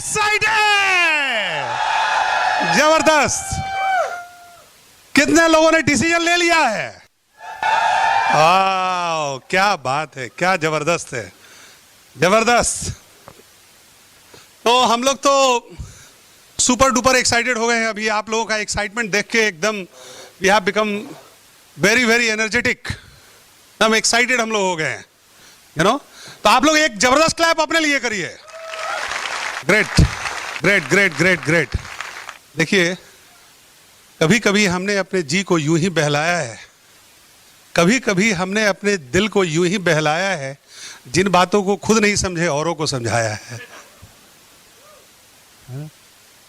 Excited, जबरदस्त। कितने लोगों ने डिसीजन ले लिया है? वाह, क्या बात है, क्या जबरदस्त है, जबरदस्त। तो हम लोग तो सुपर डुपर एक्साइटेड हो गए हैं। अभी आप लोगों का एक्साइटमेंट देख के एकदम we have become very very energetic, एकदम एक्साइटेड हम लोग हो गए हैं, यू नो। तो आप लोग एक जबरदस्त क्लैप अपने लिए करिए। Great great great great great. देखिए, कभी कभी हमने अपने जी को यूं ही बहलाया है, कभी कभी हमने अपने दिल को यूं ही बहलाया है, जिन बातों को खुद नहीं समझे औरों को समझाया है।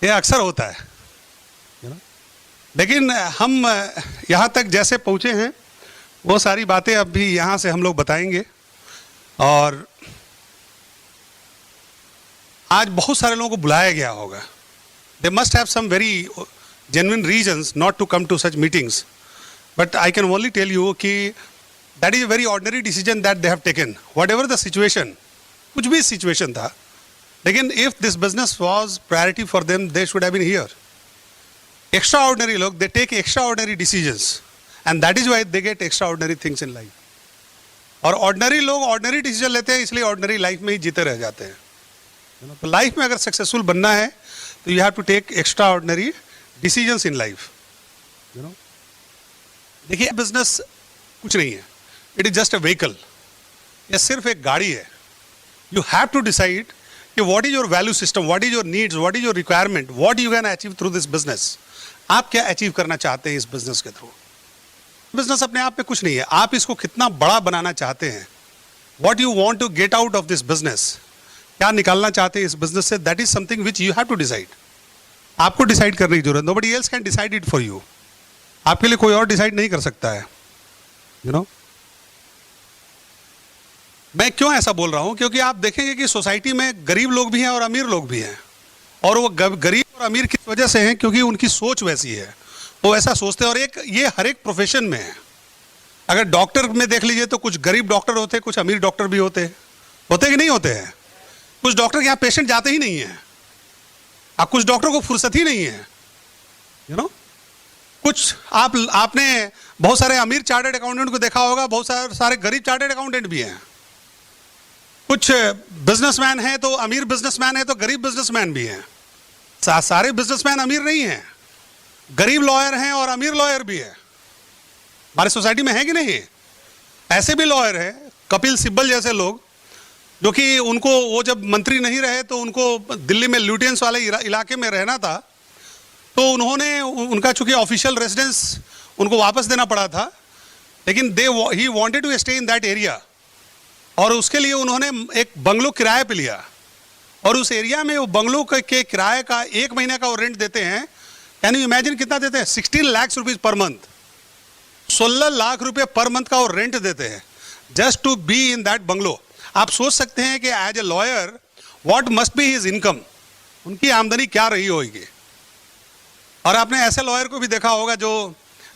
ये अक्सर होता है, लेकिन हम यहाँ तक जैसे पहुँचे हैं वो सारी बातें अब भी यहाँ से हम लोग बताएंगे। और आज बहुत सारे लोगों को बुलाया गया होगा। They must have some very genuine reasons not to come to such meetings, but I can only tell you कि that is a very ordinary decision that they have taken, whatever the situation, कुछ भी situation था, लेकिन if this business was priority for them, they should have been here. Extraordinary लोग, they take extraordinary decisions, and that is why they get extraordinary things in life. और ordinary लोग ordinary decision लेते हैं, इसलिए ordinary life में ही जीते रह जाते हैं। तो लाइफ में अगर सक्सेसफुल बनना है तो you have to take extraordinary decisions in life, you know. देखिए, बिजनेस कुछ नहीं है, it is just a vehicle, ये सिर्फ एक गाड़ी है। यू हैव टू डिसाइड कि what is your value system, what is your needs, what is your requirement, what you can achieve through this business. आप क्या अचीव करना चाहते हैं इस बिजनेस के थ्रू। बिजनेस अपने आप में कुछ नहीं है, आप इसको कितना बड़ा बनाना चाहते हैं, what you want to get out of this business, क्या निकालना चाहते हैं इस बिजनेस से, that is something which you have to decide. आपको डिसाइड करने की जरूरत, nobody else can decide it for you. आपके लिए कोई और डिसाइड नहीं कर सकता है, यू नो। मैं क्यों ऐसा बोल रहा हूं, क्योंकि आप देखेंगे कि सोसाइटी में गरीब लोग भी हैं और अमीर लोग भी हैं, और वो गरीब और अमीर किस वजह से हैं, क्योंकि उनकी सोच वैसी है, वो ऐसा सोचते हैं। और ये हर एक प्रोफेशन में है। अगर डॉक्टर में देख लीजिए तो कुछ गरीब डॉक्टर होते हैं, कुछ अमीर डॉक्टर भी होते कि नहीं होते हैं। कुछ डॉक्टर के यहाँ पेशेंट जाते ही नहीं है, आप कुछ डॉक्टर को फुर्सत ही नहीं है, यू नो। कुछ आपने बहुत सारे अमीर चार्टर्ड अकाउंटेंट को देखा होगा, बहुत सारे गरीब चार्टर्ड अकाउंटेंट भी हैं। कुछ बिजनेसमैन हैं तो अमीर बिजनेसमैन है, तो गरीब बिजनेसमैन भी हैं। सारे बिजनेसमैन अमीर नहीं हैं, गरीब लॉयर हैं और अमीर लॉयर भी है। हमारी सोसाइटी में है कि नहीं? ऐसे भी लॉयर हैं, कपिल सिब्बल जैसे लोग, जो कि उनको, वो जब मंत्री नहीं रहे तो उनको दिल्ली में ल्यूटियंस वाले इलाके में रहना था, तो उन्होंने उनका चूंकि ऑफिशियल रेजिडेंस उनको वापस देना पड़ा था, लेकिन he wanted to stay in that area, और उसके लिए उन्होंने एक बंगलो किराए पे लिया। और उस एरिया में वो बंगलो के किराए का 1 महीने का वो रेंट देते हैं। कैन यू इमेजिन कितना देते हैं? 16 lakh rupees per month, 16 lakh रुपये पर मंथ का वो रेंट देते हैं, just to be in that bungalow. आप सोच सकते हैं कि as a lawyer what must be his income, उनकी आमदनी क्या रही होगी। और आपने ऐसे लॉयर को भी देखा होगा जो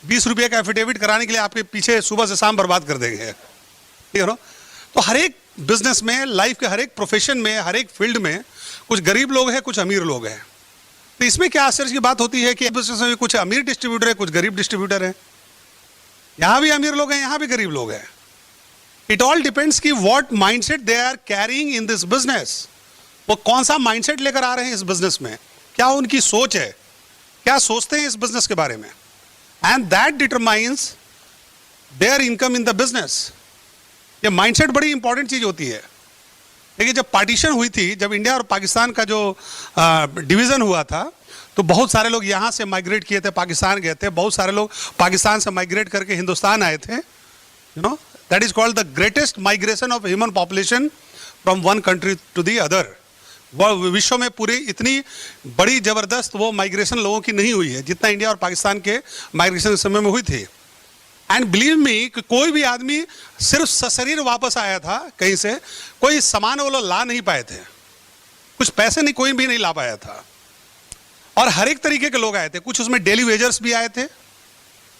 20 रुपये का एफिडेविट कराने के लिए आपके पीछे सुबह से शाम बर्बाद कर देंगे, यू नो। तो हर एक बिजनेस में, लाइफ के हर एक प्रोफेशन में, हर एक फील्ड में कुछ गरीब लोग हैं, कुछ अमीर लोग हैं। तो इसमें क्या आश्चर्य की बात होती है कि बिजनेस में कुछ अमीर डिस्ट्रीब्यूटर है, कुछ गरीब डिस्ट्रीब्यूटर है। यहाँ भी अमीर लोग हैं, यहाँ भी गरीब लोग हैं। इट ऑल डिपेंड्स कि what mindset they are carrying in this business. वो कौन सा माइंडसेट लेकर आ रहे हैं इस बिजनेस में, क्या उनकी सोच है, क्या सोचते हैं इस बिजनेस के बारे में, and that determines there income in the business. ये माइंडसेट बड़ी इंपॉर्टेंट चीज होती है। देखिए, जब पार्टीशन हुई थी, जब इंडिया और पाकिस्तान का जो डिवीजन हुआ था, तो बहुत सारे लोग यहाँ से माइग्रेट किए थे, पाकिस्तान गए थे। बहुत सारे लोग पाकिस्तान से माइग्रेट करके हिंदुस्तान आए थे, you know. That is called the greatest migration of human population from one country to the other. विश्व में पूरी इतनी बड़ी जबरदस्त वो माइग्रेशन लोगों की नहीं हुई है जितना इंडिया और पाकिस्तान के माइग्रेशन समय में हुई थी। एंड बिलीव मी कि कोई भी आदमी सिर्फ सशरीर वापस आया था कहीं से, कोई सामान वो लोग ला नहीं पाए थे, कुछ पैसे नहीं, कोई भी नहीं ला पाया था। और हर एक तरीके के लोग आए थे, कुछ उसमें डेली वेजर्स भी आए थे,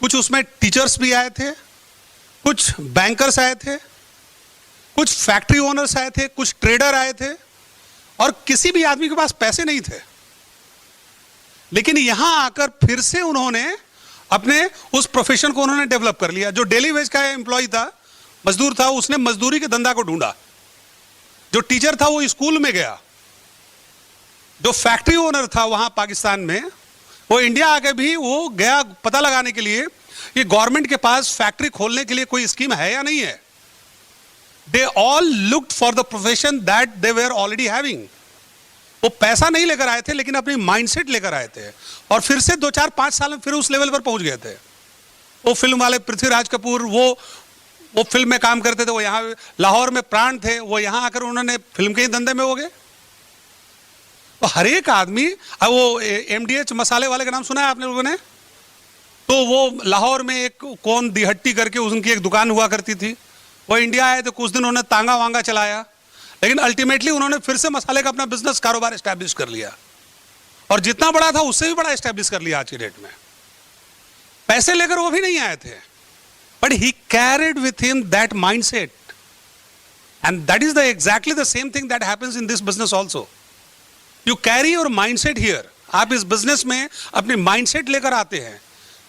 कुछ उसमें टीचर्स भी आए थे, कुछ बैंकर्स आए थे, कुछ फैक्ट्री ओनर्स आए थे, कुछ ट्रेडर आए थे, और किसी भी आदमी के पास पैसे नहीं थे, लेकिन यहां आकर फिर से उन्होंने अपने उस प्रोफेशन को उन्होंने डेवलप कर लिया। जो डेली वेज का एम्प्लॉय था, मजदूर था, उसने मजदूरी के धंधा को ढूंढा। जो टीचर था वो स्कूल में गया। जो फैक्ट्री ओनर था वहां पाकिस्तान में, वो इंडिया आके भी वो गया पता लगाने के लिए कि गवर्नमेंट के पास फैक्ट्री खोलने के लिए कोई स्कीम है या नहीं है। They all looked for the profession that they were already having. वो पैसा नहीं लेकर आए थे, लेकिन अपनी माइंडसेट लेकर आए थे, और फिर से 2-4-5 साल में फिर उस लेवल पर पहुंच गए थे। वो फिल्म वाले पृथ्वीराज कपूर, वो फिल्म में काम करते थे, वो यहाँ लाहौर में प्राण थे, वो यहाँ आकर उन्होंने फिल्म के ही धंधे में हो गए। तो हर एक आदमी, वो MDH मसाले वाले का नाम सुना है आपने लोगों ने? तो वो लाहौर में एक कौन दिहट्टी करके उनकी एक दुकान हुआ करती थी। वो इंडिया आए तो कुछ दिन उन्होंने तांगा वांगा चलाया, लेकिन अल्टीमेटली उन्होंने फिर से मसाले का अपना बिजनेस कारोबार एस्टैब्लिश कर लिया, और जितना बड़ा था उससे भी बड़ा एस्टैब्लिश कर लिया आज की डेट में। पैसे लेकर वो भी नहीं आए थे, but he carried with him that mindset, and that is the exactly the same thing that happens in this business also. You carry your mindset here. आप इस बिजनेस में अपनी माइंडसेट लेकर आते हैं,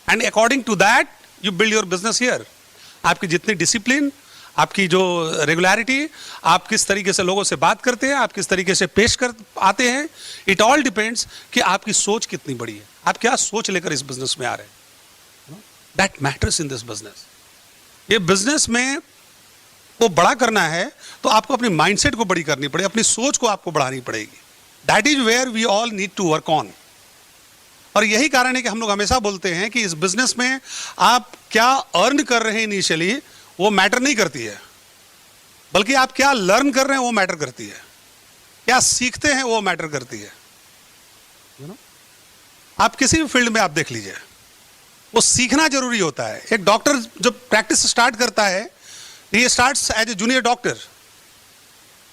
and according to that you build your business here. आपकी जितनी discipline, आपकी जो रेगुलरिटी, आप किस तरीके से लोगों से बात करते हैं, आप किस तरीके से पेश कर आते हैं, इट ऑल डिपेंड्स कि आपकी सोच कितनी बड़ी है, आप क्या सोच लेकर इस बिजनेस में आ रहे हैं। That matters in this business. ये बिजनेस में को बड़ा करना है तो आपको अपनी माइंडसेट को बड़ी करनी पड़ेगी, अपनी सोच को आपको बढ़ानी पड़ेगी। That is where we all need to work on. और यही कारण है कि हम लोग हमेशा बोलते हैं कि इस बिजनेस में आप क्या अर्न कर रहे हैं इनिशियली वो मैटर नहीं करती है, बल्कि आप क्या लर्न कर रहे हैं वो मैटर करती है, क्या सीखते हैं वो मैटर करती है। आप किसी भी फील्ड में आप देख लीजिए, वो सीखना जरूरी होता है। एक डॉक्टर जब प्रैक्टिस स्टार्ट करता है, ये starts as a junior doctor,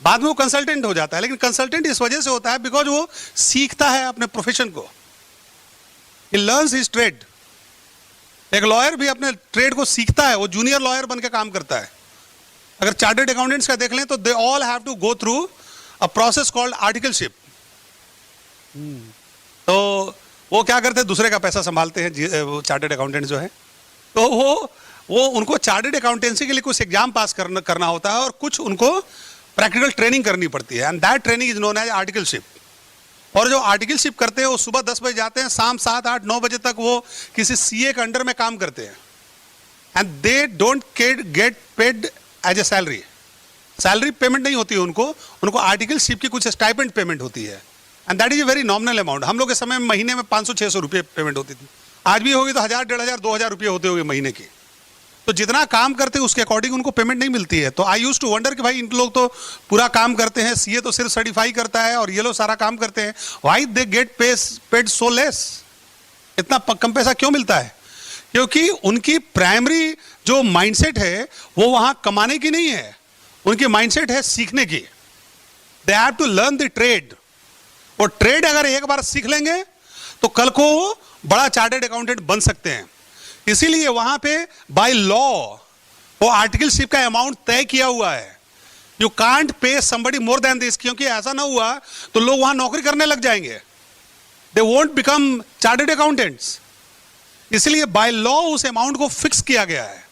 बाद में वो कंसल्टेंट हो जाता है, लेकिन कंसल्टेंट इस वजह से होता है बिकॉज वो सीखता है अपने प्रोफेशन को, ही लर्न्स हिज ट्रेड। एक लॉयर भी अपने ट्रेड को सीखता है, वो जूनियर लॉयर बन के काम करता है। अगर चार्टर्ड अकाउंटेंट्स का देख लें तो they all have to go through a process called articleship. तो वो क्या करते हैं, दूसरे का पैसा संभालते हैं वो चार्टर्ड अकाउंटेंट जो है। तो वो उनको चार्टर्ड अकाउंटेंसी के लिए कुछ एग्जाम पास करना होता है, और कुछ उनको प्रैक्टिकल ट्रेनिंग करनी पड़ती है, and that training is known as articleship. और जो आर्टिकलशिप करते हैं वो सुबह 10 बजे जाते हैं, शाम 7, 8, 9 बजे तक वो किसी CA के अंडर में काम करते हैं, and they don't get paid as a salary. Salary payment नहीं होती है उनको आर्टिकलशिप की कुछ स्टाइपेंड पेमेंट होती है, and that is a very nominal amount. हम लोग के समय में महीने में 500-600 रुपये पेमेंट होती थी, आज भी होगी तो 1000, 1500, 2000 रुपये होते होंगे महीने की। तो जितना काम करते हैं उसके अकॉर्डिंग उनको पेमेंट नहीं मिलती है। तो आई यूज टू वंडर कि भाई इन लोग तो पूरा काम करते हैं, CA तो सिर्फ सर्टिफाई करता है और ये लोग सारा काम करते हैं, why they get paid so less, इतना कम पैसा क्यों मिलता है? क्योंकि उनकी प्राइमरी जो माइंडसेट है वो वहां कमाने की नहीं है, उनकी माइंडसेट है सीखने की। They have to learn the trade. और ट्रेड अगर एक बार सीख लेंगे तो कल को बड़ा चार्टर्ड अकाउंटेंट बन सकते हैं। इसीलिए वहां पे बाय लॉ वो आर्टिकलशिप का अमाउंट तय किया हुआ है। You can't pay somebody more than this, क्योंकि ऐसा ना हुआ तो लोग वहां नौकरी करने लग जाएंगे, they won't become chartered accountants. इसलिए बाय लॉ उस अमाउंट को फिक्स किया गया है,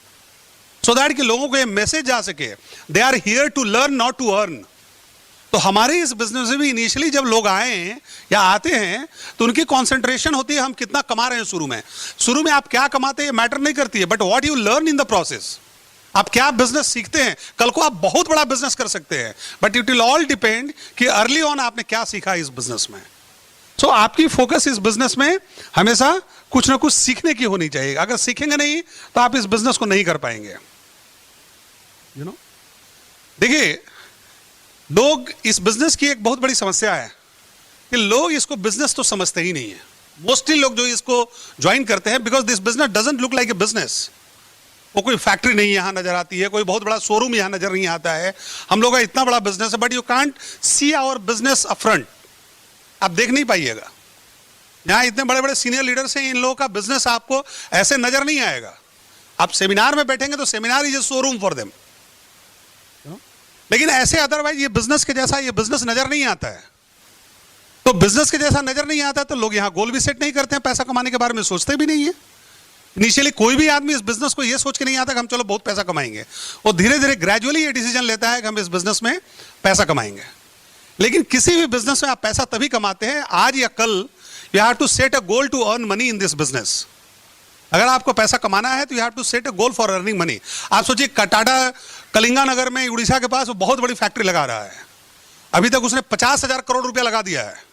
सो दैट कि लोगों को ये मैसेज जा सके, they are here to learn not to earn. तो हमारे इस बिजनेस में भी इनिशियली जब लोग आए या आते हैं तो उनकी कंसंट्रेशन होती है हम कितना कमा रहे हैं। शुरू में आप क्या कमाते हैं मैटर नहीं करती है, but what you learn in the process. आप क्या बिजनेस सीखते हैं, कल को आप बहुत बड़ा बिजनेस कर सकते हैं, but it will all depend कि अर्ली ऑन आपने क्या सीखा इस बिजनेस में। सो आपकी फोकस इस बिजनेस में हमेशा कुछ ना कुछ सीखने की होनी चाहिए। अगर सीखेंगे नहीं तो आप इस बिजनेस को नहीं कर पाएंगे। देखिए, लोग इस बिजनेस की एक बहुत बड़ी समस्या है कि लोग इसको बिजनेस तो समझते ही नहीं है। मोस्टली लोग जो इसको ज्वाइन करते हैं, because this business doesn't look like a business. वो कोई फैक्ट्री नहीं यहाँ नजर आती है, कोई बहुत बड़ा शोरूम यहाँ नजर नहीं आता है। हम लोग का इतना बड़ा बिजनेस है, but you can't see our business upfront. आप देख नहीं पाइएगा। यहाँ इतने बड़े बड़े सीनियर लीडर्स हैं, इन लोगों का बिजनेस आपको ऐसे नजर नहीं आएगा। आप सेमिनार में बैठेंगे तो seminar is a showroom for them. लेकिन ऐसे अदरवाइज ये बिजनेस के जैसा ये बिजनेस नजर नहीं आता है। तो बिजनेस के जैसा नजर नहीं आता तो लोग यहां गोल भी सेट नहीं करते हैं, पैसा कमाने के बारे में सोचते भी नहीं है। इनिशियली कोई भी आदमी इस बिजनेस को ये सोच के नहीं आता कि हम चलो बहुत पैसा कमाएंगे, वो धीरे धीरे ग्रेजुअली ये डिसीजन लेता है कि हम इस बिजनेस में पैसा कमाएंगे। लेकिन किसी भी बिजनेस में आप पैसा तभी कमाते हैं आज या कल। You have to set a goal to earn money in this business. अगर आपको पैसा कमाना है तो you have to set a goal for earning money. आप सोचिए टाटा कलिंगानगर में उड़ीसा के पास वो बहुत बड़ी फैक्ट्री लगा रहा है, अभी तक उसने 50,000 करोड़ रुपया लगा दिया है।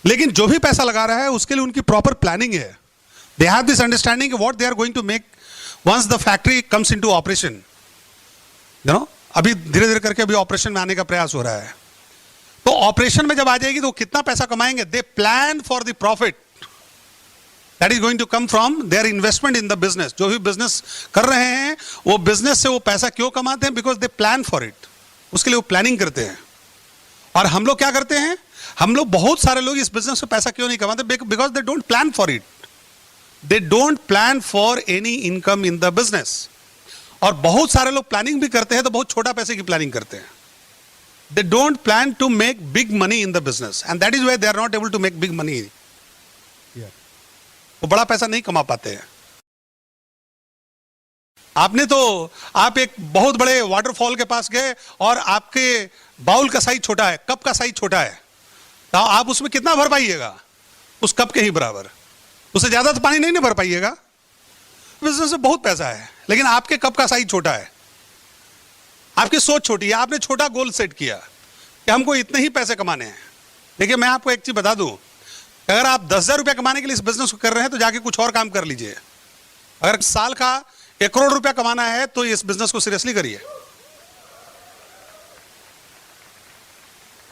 लेकिन जो भी पैसा लगा रहा है उसके लिए उनकी प्रॉपर प्लानिंग है। They have this understanding what they are going to make once the factory comes into operation. You know, अभी धीरे धीरे करके अभी ऑपरेशन में आने का प्रयास हो रहा है। तो ऑपरेशन में जब आ जाएगी तो कितना पैसा कमाएंगे, they plan for the profit that is going to come from their investment in the business. जो भी बिजनेस कर रहे हैं वो बिजनेस से वो पैसा क्यों कमाते हैं, because they plan for it, उसके लिए वो प्लानिंग करते हैं। और हम लोग क्या करते हैं, हम लोग बहुत सारे लोग इस बिजनेस में पैसा क्यों नहीं कमाते, because they don't plan for it, they don't plan for any income in the business. और बहुत सारे लोग प्लानिंग भी करते हैं तो बहुत छोटा पैसे की प्लानिंग करते हैं। They don't plan to make big money in the business, and that is why they are not able to make big money. वो बड़ा पैसा नहीं कमा पाते हैं। आपने तो आप एक बहुत बड़े वाटरफॉल के पास गए और आपके बाउल का साइज छोटा है, कप का साइज छोटा है, तो आप उसमें कितना भर पाइएगा, उस कप के ही बराबर, उससे ज्यादा तो पानी नहीं भर पाइएगा। बिजनेस में बहुत पैसा है लेकिन आपके कप का साइज छोटा है, आपकी सोच छोटी है, आपने छोटा गोल सेट किया कि हमको इतने ही पैसे कमाने हैं। देखिए मैं आपको एक चीज बता दूं, अगर आप 10,000 रुपया कमाने के लिए इस बिजनेस को कर रहे हैं तो जाके कुछ और काम कर लीजिए। अगर साल का 1 करोड़ रुपया कमाना है तो इस बिजनेस को सीरियसली करिए।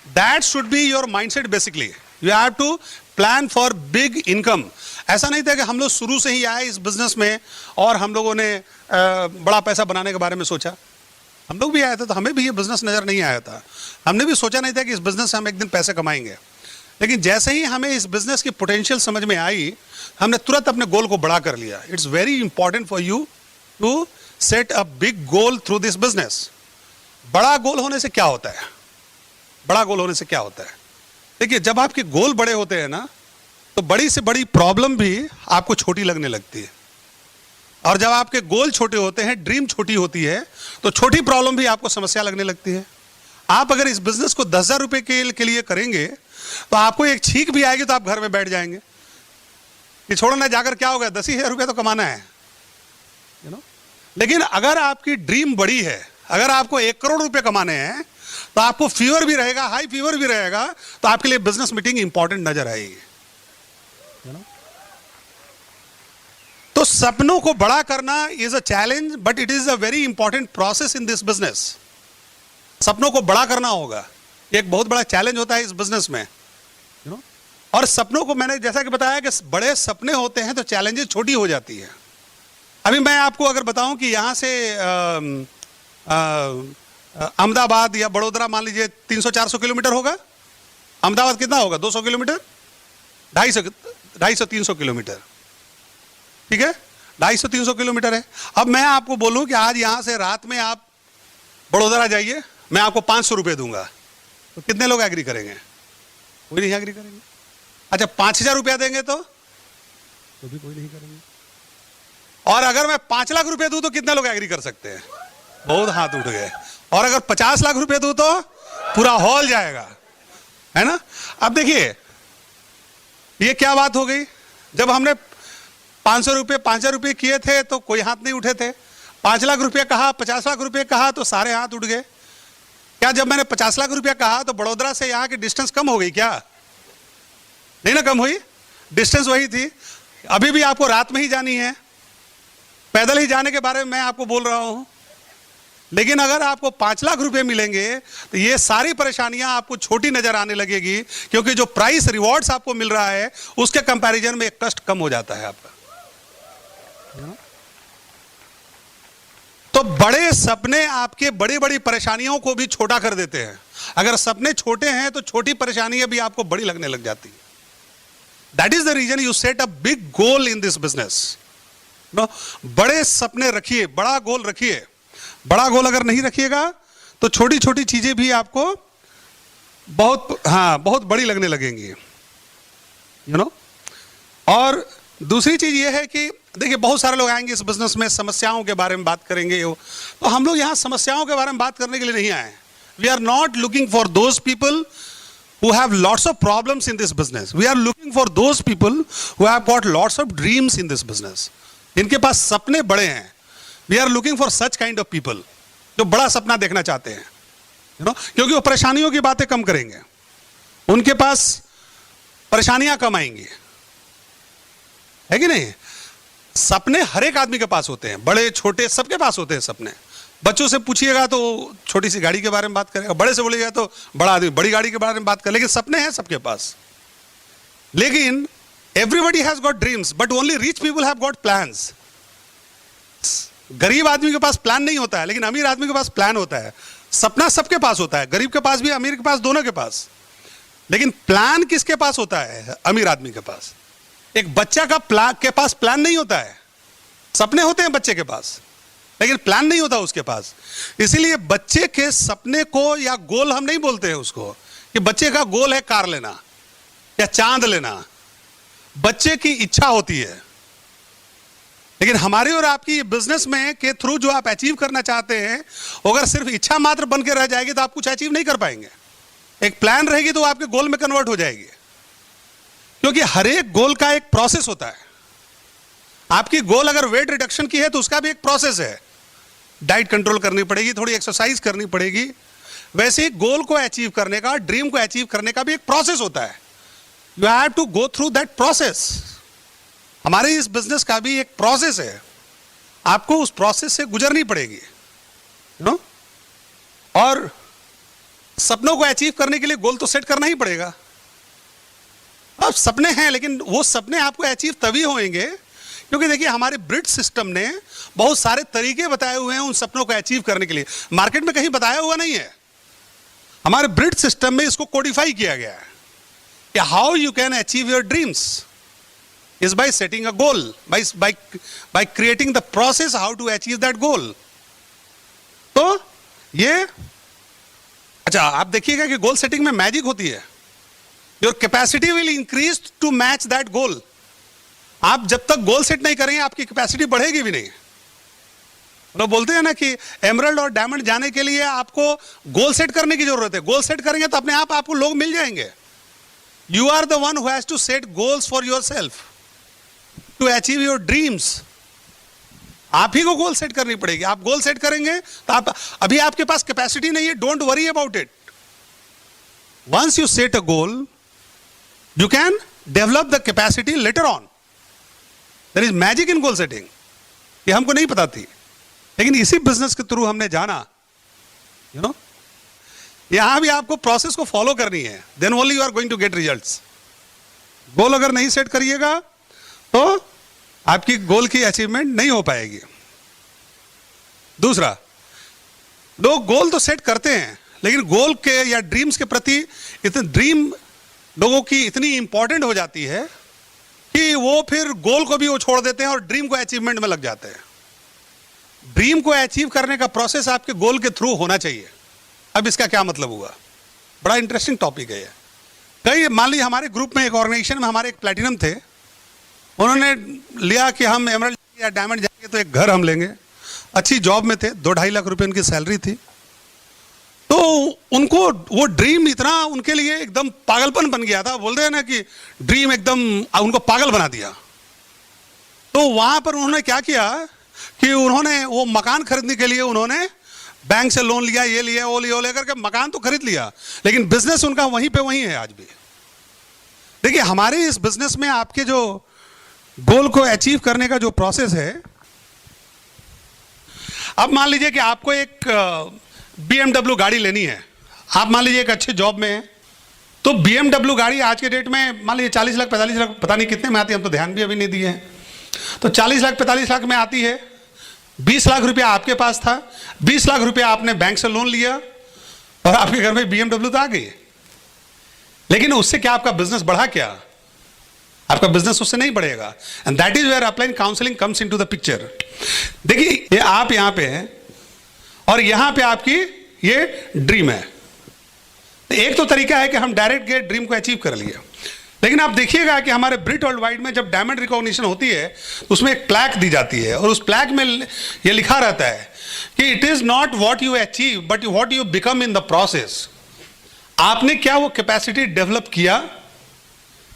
That should be your mindset basically. You have to plan for big income. ऐसा नहीं था कि हम लोग शुरू से ही आए इस बिजनेस में और हम लोगों ने बड़ा पैसा बनाने के बारे में सोचा। हम लोग भी आए थे तो हमें भी ये बिजनेस नजर नहीं आया था, हमने भी सोचा नहीं था कि इस बिजनेस से हम एक दिन पैसे कमाएंगे। लेकिन जैसे ही हमें इस बिजनेस की पोटेंशियल समझ में आई, हमने तुरंत अपने गोल को बड़ा कर लिया। It's very important for you to set a big goal through this business. बड़ा गोल होने से क्या होता है, बड़ा गोल होने से क्या होता है, देखिए जब आपके गोल बड़े होते हैं ना तो बड़ी से बड़ी प्रॉब्लम भी आपको छोटी लगने लगती है। और जब आपके गोल छोटे होते हैं, ड्रीम छोटी होती है, तो छोटी प्रॉब्लम भी आपको समस्या लगने लगती है। आप अगर इस बिजनेस को 10,000 रुपए के लिए करेंगे तो आपको एक छींक भी आएगी तो आप घर में बैठ जाएंगे कि छोड़ो ना, जाकर क्या होगा, 10,000 रुपया तो कमाना है, यू नो। लेकिन अगर आपकी ड्रीम बड़ी है, अगर आपको 1 करोड़ रुपए कमाने हैं तो आपको फीवर भी रहेगा, हाई फीवर भी रहेगा, तो आपके लिए बिजनेस मीटिंग इंपॉर्टेंट नजर आएगी, यू नो। तो सपनों को बड़ा करना is a challenge, but it is a very important process in this business. सपनों को बड़ा करना होगा, एक बहुत बड़ा चैलेंज होता है इस बिजनेस में, यू नो। और सपनों को मैंने जैसा कि बताया कि बड़े सपने होते हैं तो चैलेंजेस छोटी हो जाती है। अभी मैं आपको अगर बताऊं कि यहां से अहमदाबाद या बड़ोदरा मान लीजिए 300-400 किलोमीटर होगा। अहमदाबाद कितना होगा, 200 किलोमीटर, 250-300 किलोमीटर, ठीक है, 250-300 किलोमीटर है। अब मैं आपको बोलूं कि आज यहां से रात में आप बड़ोदरा जाइए, मैं आपको 500 रुपये दूंगा, तो कितने लोग एग्री करेंगे, कोई नहीं एग्री करेंगे। अच्छा 5,000 रुपया देंगे तो भी कोई नहीं करेंगे। और अगर मैं 5 लाख रुपए दूं तो कितने लोग एग्री कर सकते हैं, बहुत हाथ उठ गए। और अगर 50 लाख रुपए दूं तो पूरा हॉल जाएगा, है ना। अब देखिए ये क्या बात हो गई, जब हमने 500 रुपये 5,000 रुपये किए थे तो कोई हाथ नहीं उठे थे। 5 लाख रुपये कहा, 50 लाख रुपये कहा तो सारे हाथ उठ गए। क्या जब मैंने 50 लाख रुपया कहा तो बड़ोदरा से यहाँ की डिस्टेंस कम हो गई क्या, नहीं ना कम हुई, डिस्टेंस वही थी। अभी भी आपको रात में ही जानी है, पैदल ही जाने के बारे में मैं आपको बोल रहा हूं। लेकिन अगर आपको 5 लाख रुपए मिलेंगे तो ये सारी परेशानियां आपको छोटी नजर आने लगेगी, क्योंकि जो प्राइस रिवॉर्ड्स आपको मिल रहा है उसके कंपैरिजन में एक कष्ट कम हो जाता है आपका। तो बड़े सपने आपके बड़ी बड़ी परेशानियों को भी छोटा कर देते हैं। अगर सपने छोटे हैं तो छोटी परेशानियां भी आपको बड़ी लगने लग जाती है। That is the reason you set a big goal in this business. No, बड़े सपने रखिए, बड़ा गोल रखिए। बड़ा गोल अगर नहीं रखिएगा तो छोटी छोटी चीजें भी आपको बहुत बड़ी लगने लगेंगी, यू नो। और दूसरी चीज ये है कि देखिए बहुत सारे लोग आएंगे इस बिजनेस में, समस्याओं के बारे में बात करेंगे, तो हम लोग यहाँ समस्याओं के बारे में बात करने के लिए नहीं आए। We are not looking for those people who have lots of problems in this business. We are looking for those people who have got lots of dreams in this business. इनके पास सपने बड़े हैं. We are looking for such kind of people जो बड़ा सपना देखना चाहते हैं, you know? क्योंकि वो परेशानियों की बातें कम करेंगे, उनके पास परेशानियां कम आएंगी, है कि नहीं? सपने हर एक आदमी के पास होते हैं, बड़े छोटे सबके पास होते हैं सपने। बच्चों से पूछिएगा तो छोटी सी गाड़ी के बारे में बात करेगा, बड़े से बोलिएगा तो बड़ा आदमी बड़ी गाड़ी के बारे में बात करेगा, लेकिन सपने हैं सबके पास। लेकिन everybody has got dreams but only rich people have got plans. गरीब आदमी के पास प्लान नहीं होता है, लेकिन अमीर आदमी के पास प्लान होता है। सपना सबके पास होता है, गरीब के पास भी, अमीर के पास, दोनों के पास। लेकिन प्लान किसके पास होता है? अमीर आदमी के पास। एक बच्चा के पास प्लान नहीं होता है, सपने होते हैं बच्चे के पास, लेकिन प्लान नहीं होता उसके पास। इसीलिए बच्चे के सपने को या गोल हम नहीं बोलते हैं उसको कि बच्चे का गोल है कार लेना या चांद लेना। बच्चे की इच्छा होती है। लेकिन हमारी और आपकी बिजनेस में के थ्रू जो आप अचीव करना चाहते हैं, अगर सिर्फ इच्छा मात्र बन के रह जाएगी तो आप कुछ अचीव नहीं कर पाएंगे। एक प्लान रहेगी तो आपके गोल में कन्वर्ट हो जाएगी, क्योंकि हर एक गोल का एक प्रोसेस होता है। आपकी गोल अगर वेट रिडक्शन की है तो उसका भी एक प्रोसेस है, डाइट कंट्रोल करनी पड़ेगी, थोड़ी एक्सरसाइज करनी पड़ेगी। वैसे ही गोल को अचीव करने का, ड्रीम को अचीव करने का भी एक प्रोसेस होता है। You have to go through that process. हमारे इस बिजनेस का भी एक प्रोसेस है, आपको उस प्रोसेस से गुजरनी पड़ेगी, यू नो। और सपनों को अचीव करने के लिए गोल तो सेट करना ही पड़ेगा। अब सपने हैं, लेकिन वो सपने आपको अचीव तभी होंगे क्योंकि देखिए हमारे ब्रिज सिस्टम ने बहुत सारे तरीके बताए हुए हैं उन सपनों को अचीव करने के लिए। मार्केट में कहीं बताया हुआ नहीं है, हमारे ब्रिज सिस्टम में इसको कोडिफाई किया गया है कि how you can achieve your dreams is by setting a goal, by creating the process how to achieve that goal. तो ये अच्छा, आप देखिएगा कि गोल सेटिंग में मैजिक होती है। Your capacity will increase to match that goal. आप जब तक गोल सेट नहीं करेंगे आपकी कैपेसिटी बढ़ेगी भी नहीं। लोग बोलते हैं ना कि एमरल्ड और डायमंड जाने के लिए आपको गोल सेट करने की जरूरत है। गोल सेट करेंगे तो अपने आप आपको लोग मिल जाएंगे। You are the one who has to set goals for yourself to achieve your dreams. आप ही को गोल सेट करनी पड़ेगी। आप गोल सेट करेंगे तो आप, अभी आपके पास कैपेसिटी नहीं है, don't worry about it. Once you set a goal you can develop the capacity later on. There is magic in goal setting. ये हमको नहीं पता थी, लेकिन इसी बिजनेस के थ्रू हमने जाना, यू नो। यहां भी आपको प्रोसेस को फॉलो करनी है, then only you are going to get results. Goal अगर नहीं सेट करिएगा तो आपकी गोल की अचीवमेंट नहीं हो पाएगी। दूसरा, लोग गोल तो सेट करते हैं, लेकिन गोल के या ड्रीम्स के प्रति इतने ड्रीम लोगों की इतनी इंपॉर्टेंट हो जाती है कि वो फिर गोल को भी वो छोड़ देते हैं और ड्रीम को अचीवमेंट में लग जाते हैं। ड्रीम को अचीव करने का प्रोसेस आपके गोल के थ्रू होना चाहिए। अब इसका क्या मतलब हुआ? बड़ा इंटरेस्टिंग टॉपिक है ये। कई, मान लीजिए हमारे ग्रुप में एक ऑर्गेनाइजेशन में हमारे एक प्लैटिनम थे, उन्होंने लिया कि हम एमरल्ड या डायमंड जाएंगे तो एक घर हम लेंगे। अच्छी जॉब में थे, 2-2.5 लाख रुपए उनकी सैलरी थी। तो उनको वो ड्रीम इतना उनके लिए एकदम पागलपन बन गया था। बोलते हैं ना कि ड्रीम एकदम उनको पागल बना दिया। तो वहां पर उन्होंने क्या किया कि उन्होंने वो मकान खरीदने के लिए उन्होंने बैंक से लोन लिया, ये लिया, वो लिया, लेकर के मकान तो खरीद लिया, लेकिन बिजनेस उनका वहीं पे वहीं है आज भी। देखिए हमारे इस बिजनेस में आपके जो गोल को अचीव करने का जो प्रोसेस है, अब मान लीजिए कि आपको एक BMW गाड़ी लेनी है। आप मान लीजिए एक अच्छे जॉब में है, तो BMW गाड़ी आज के डेट में मान लीजिए 40 लाख 45 लाख, पता नहीं कितने में आती है, हम तो ध्यान भी अभी नहीं दिए हैं। तो 40 लाख 45 लाख में आती है। 20 लाख रुपया आपके पास था, 20 लाख रुपया आपने बैंक से लोन लिया और आपके घर में BMW तो आ गई। लेकिन उससे क्या आपका बिजनेस बढ़ा? क्या आपका बिजनेस उससे नहीं बढ़ेगा। And that is where upline counselling comes into the picture. देखिए ये आप यहां पे हैं और यहां पे आपकी ये ड्रीम है। एक तो तरीका है कि हम डायरेक्ट गए ड्रीम को अचीव कर लिया, लेकिन आप देखिएगा कि हमारे ब्रिट वर्ल्ड वाइड में जब डायमंड रिकॉग्निशन होती है तो उसमें एक प्लैक दी जाती है, और उस प्लैक में ये लिखा रहता है कि it is not what you achieve but what you become in the process. आपने क्या वो कैपेसिटी डेवलप किया।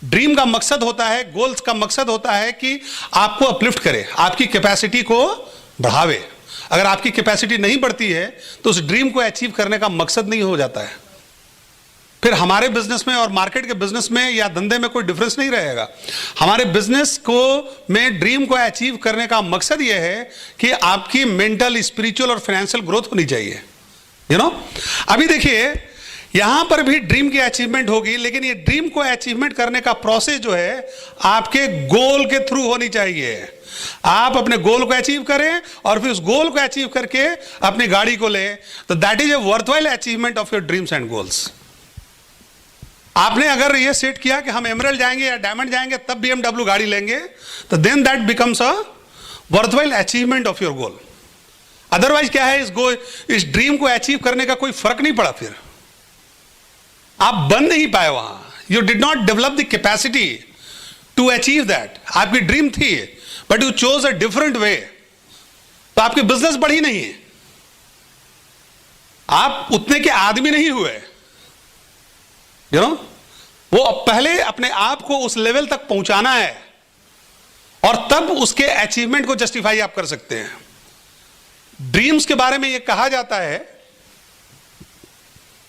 ड्रीम का मकसद होता है, गोल्स का मकसद होता है कि आपको अपलिफ्ट करे, आपकी कैपेसिटी को बढ़ावे। अगर आपकी कैपेसिटी नहीं बढ़ती है तो उस ड्रीम को अचीव करने का मकसद नहीं हो जाता है। फिर हमारे बिजनेस में और मार्केट के बिजनेस में या धंधे में कोई डिफरेंस नहीं रहेगा। हमारे बिजनेस को में ड्रीम को अचीव करने का मकसद यह है कि आपकी मेंटल, स्पिरिचुअल और फाइनेंशियल ग्रोथ होनी चाहिए। अभी देखिए यहां पर भी ड्रीम की अचीवमेंट होगी, लेकिन ये ड्रीम को अचीवमेंट करने का प्रोसेस जो है आपके गोल के थ्रू होनी चाहिए। आप अपने गोल को अचीव करें और फिर उस गोल को अचीव करके अपनी गाड़ी को लें, तो that is a worthwhile achievement of your dreams and goals. आपने अगर ये सेट किया कि हम एमरल्ड जाएंगे या डायमंड जाएंगे तब BMW गाड़ी लेंगे, तो then that becomes a worthwhile achievement of your goal. Otherwise क्या है, इस ड्रीम को अचीव करने का कोई फर्क नहीं पड़ा, फिर आप बन नहीं पाए वहां। You did not develop the capacity to achieve that. आपकी ड्रीम थी but you chose a different way, तो आपकी बिजनेस बढ़ी नहीं, आप उतने के आदमी नहीं हुए। वो पहले अपने आप को उस लेवल तक पहुंचाना है और तब उसके अचीवमेंट को जस्टिफाई आप कर सकते हैं। ड्रीम्स के बारे में यह कहा जाता है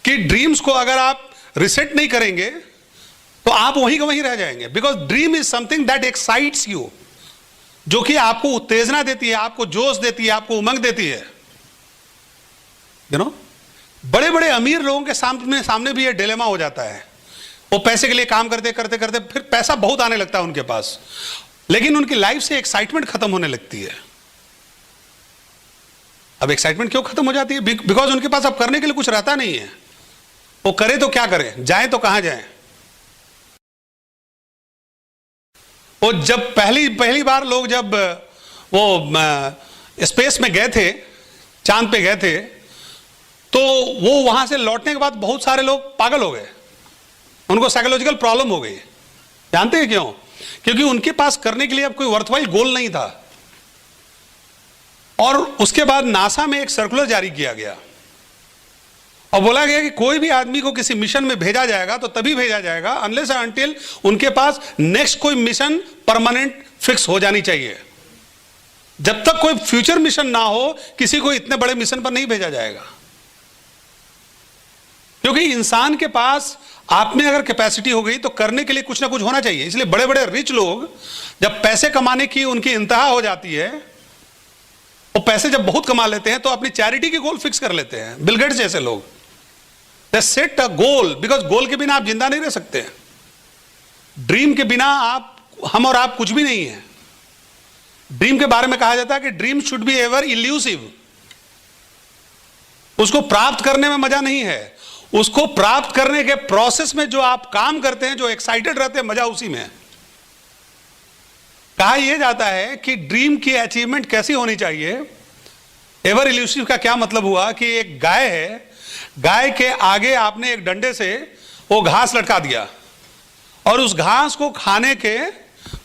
कि ड्रीम्स को अगर आप रिसेट नहीं करेंगे तो आप वहीं का वहीं रह जाएंगे, because dream is something that excites you, जो कि आपको उत्तेजना देती है, आपको जोश देती है, आपको उमंग देती है। बड़े बड़े अमीर लोगों के सामने भी ये डिलेमा हो जाता है। वो पैसे के लिए काम करते करते करते फिर पैसा बहुत आने लगता है उनके पास, लेकिन उनकी लाइफ से एक्साइटमेंट खत्म होने लगती है। अब एक्साइटमेंट क्यों खत्म हो जाती है? बिकॉज उनके पास अब करने के लिए कुछ रहता नहीं है। वो करे तो क्या करें, जाए तो कहां जाए। वो जब पहली बार लोग जब वो स्पेस में गए थे, चांद पे गए थे, तो वो वहां से लौटने के बाद बहुत सारे लोग पागल हो गए, उनको साइकोलॉजिकल प्रॉब्लम हो गई। जानते हैं क्यों? क्योंकि उनके पास करने के लिए अब कोई वर्थवाइल गोल नहीं था। और उसके बाद नासा में एक सर्कुलर जारी किया गया और बोला गया कि कोई भी आदमी को किसी मिशन में भेजा जाएगा तो तभी भेजा जाएगा अनलेस एंड अनटिल उनके पास नेक्स्ट कोई मिशन परमानेंट फिक्स हो जानी चाहिए। जब तक कोई फ्यूचर मिशन ना हो किसी को इतने बड़े मिशन पर नहीं भेजा जाएगा, क्योंकि इंसान के पास आप में अगर कैपेसिटी हो गई तो करने के लिए कुछ ना कुछ होना चाहिए। इसलिए बड़े बड़े रिच लोग जब पैसे कमाने की उनकी इंतहा हो जाती है, वो पैसे जब बहुत कमा लेते हैं तो अपनी चैरिटी के गोल फिक्स कर लेते हैं। बिल गेट्स जैसे लोग, दे सेट अ गोल, बिकॉज गोल के बिना आप जिंदा नहीं रह सकते। ड्रीम के बिना हम और आप कुछ भी नहीं है। ड्रीम के बारे में कहा जाता है कि dream should be ever elusive. उसको प्राप्त करने में मजा नहीं है, उसको प्राप्त करने के प्रोसेस में जो आप काम करते हैं, जो एक्साइटेड रहते हैं, मजा उसी में है। कहा यह जाता है कि ड्रीम की अचीवमेंट कैसी होनी चाहिए। एवर इल्यूसिव का क्या मतलब हुआ कि एक गाय है, गाय के आगे आपने एक डंडे से वो घास लटका दिया और उस घास को खाने के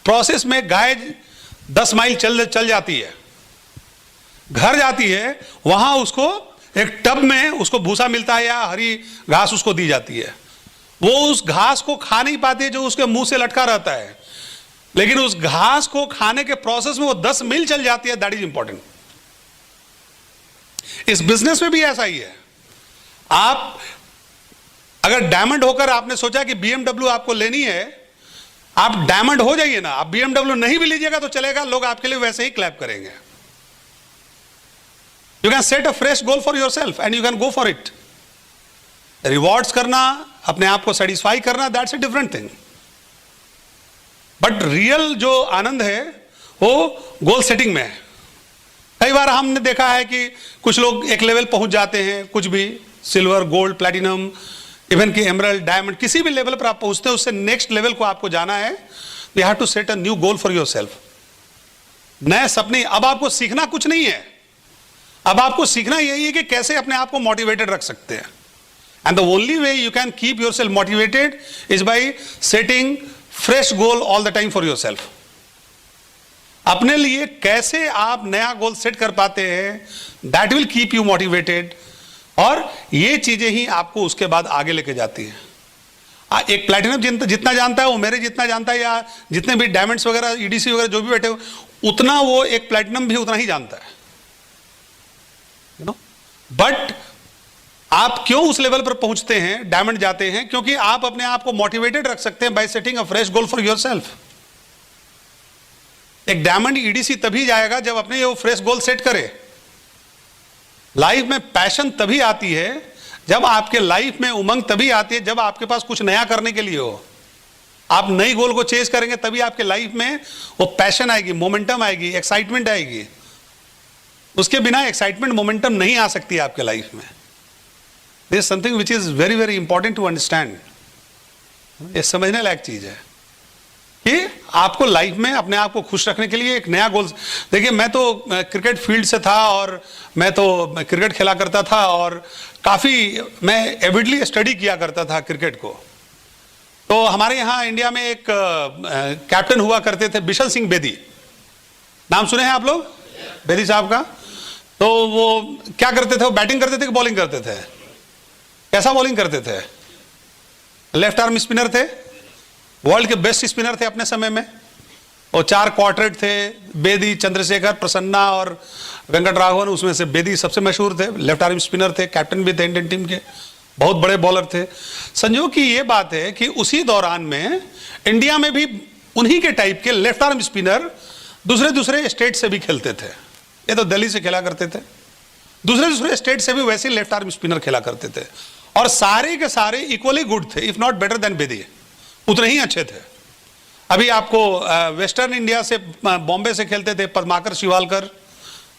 प्रोसेस में गाय 10 माइल चल जाती है, घर जाती है, वहां उसको एक टब में उसको भूसा मिलता है या हरी घास उसको दी जाती है। वो उस घास को खा नहीं पाती है जो उसके मुंह से लटका रहता है, लेकिन उस घास को खाने के प्रोसेस में वो 10 मील चल जाती है। That is important. इस बिजनेस में भी ऐसा ही है। आप अगर डायमंड होकर आपने सोचा कि BMW आपको लेनी है, आप डायमंड हो जाइए ना। आप BMW नहीं भी लीजिएगा तो चलेगा, लोग आपके लिए वैसे ही क्लैप करेंगे। You can set a fresh goal for yourself and you can go for it. Rewards करना, अपने आप को सेटिस्फाई करना, that's a different thing. But real जो आनंद है वो गोल सेटिंग में है। कई बार हमने देखा है कि कुछ लोग एक लेवल पहुंच जाते हैं, कुछ भी सिल्वर, गोल्ड, प्लैटिनम, इवन कि एमरल्ड, डायमंड, किसी भी लेवल पर आप पहुंचते हैं, उससे नेक्स्ट लेवल को आपको जाना है। You have to set a new goal for yourself. नए सपने। अब आपको सीखना कुछ नहीं है, अब आपको सीखना यही है कि कैसे अपने आप को मोटिवेटेड रख सकते हैं। And the only way you can keep your self motivated is by setting fresh goal all the time for your self. अपने लिए कैसे आप नया गोल सेट कर पाते हैं, that will keep you motivated, और ये चीजें ही आपको उसके बाद आगे लेके जाती हैं। एक प्लैटिनम जितना जानता है वो मेरे जितना जानता है, या जितने भी डायमंड्स वगैरह ईडीसी वगैरह जो भी बैठे हो उतना वो एक प्लैटिनम भी उतना ही जानता है, यू नो। बट आप क्यों उस लेवल पर पहुंचते हैं, डायमंड जाते हैं? क्योंकि आप अपने आप को मोटिवेटेड रख सकते हैं bye setting a fresh goal for yourself. एक डायमंड ईडीसी तभी जाएगा जब अपने ये वो फ्रेश गोल सेट करे। लाइफ में पैशन तभी आती है, जब आपके लाइफ में उमंग तभी आती है जब आपके पास कुछ नया करने के लिए हो। आप नई गोल को चेज करेंगे तभी आपके लाइफ में वो पैशन आएगी, मोमेंटम आएगी, एक्साइटमेंट आएगी। उसके बिना एक्साइटमेंट मोमेंटम नहीं आ सकती आपके लाइफ में। This is something which is very very important to understand. ये समझने लायक चीज है कि आपको लाइफ में अपने आप को खुश रखने के लिए एक नया गोल। देखिए, मैं तो क्रिकेट फील्ड से था और मैं तो क्रिकेट खेला करता था और काफी मैं एविडली स्टडी किया करता था क्रिकेट को। तो हमारे यहाँ इंडिया में एक कैप्टन हुआ करते थे, बिशन सिंह बेदी। नाम सुने हैं आप लोग बेदी साहब का? तो वो क्या करते थे, वो बैटिंग करते थे कि बॉलिंग करते थे? कैसा बॉलिंग करते थे? लेफ्ट आर्म स्पिनर थे, वर्ल्ड के बेस्ट स्पिनर थे अपने समय में। और 4 क्वार्टेट थे, बेदी, चंद्रशेखर, प्रसन्ना और वेंकट राघवन। उसमें से बेदी सबसे मशहूर थे, लेफ्ट आर्म स्पिनर थे, कैप्टन भी थे इंडियन टीम के, बहुत बड़े बॉलर थे। संयोग की ये बात है कि उसी दौरान में इंडिया में भी उन्हीं के टाइप के लेफ्ट आर्म स्पिनर दूसरे दूसरे स्टेट से भी खेलते थे। ये तो दिल्ली से खेला करते थे, दूसरे दूसरे स्टेट से भी वैसे लेफ्ट आर्म स्पिनर खेला करते थे, और सारे के सारे इक्वली गुड थे, if not better than Bedi, उतने ही अच्छे थे। अभी आपको वेस्टर्न इंडिया से, बॉम्बे से खेलते थे पद्माकर शिवालकर,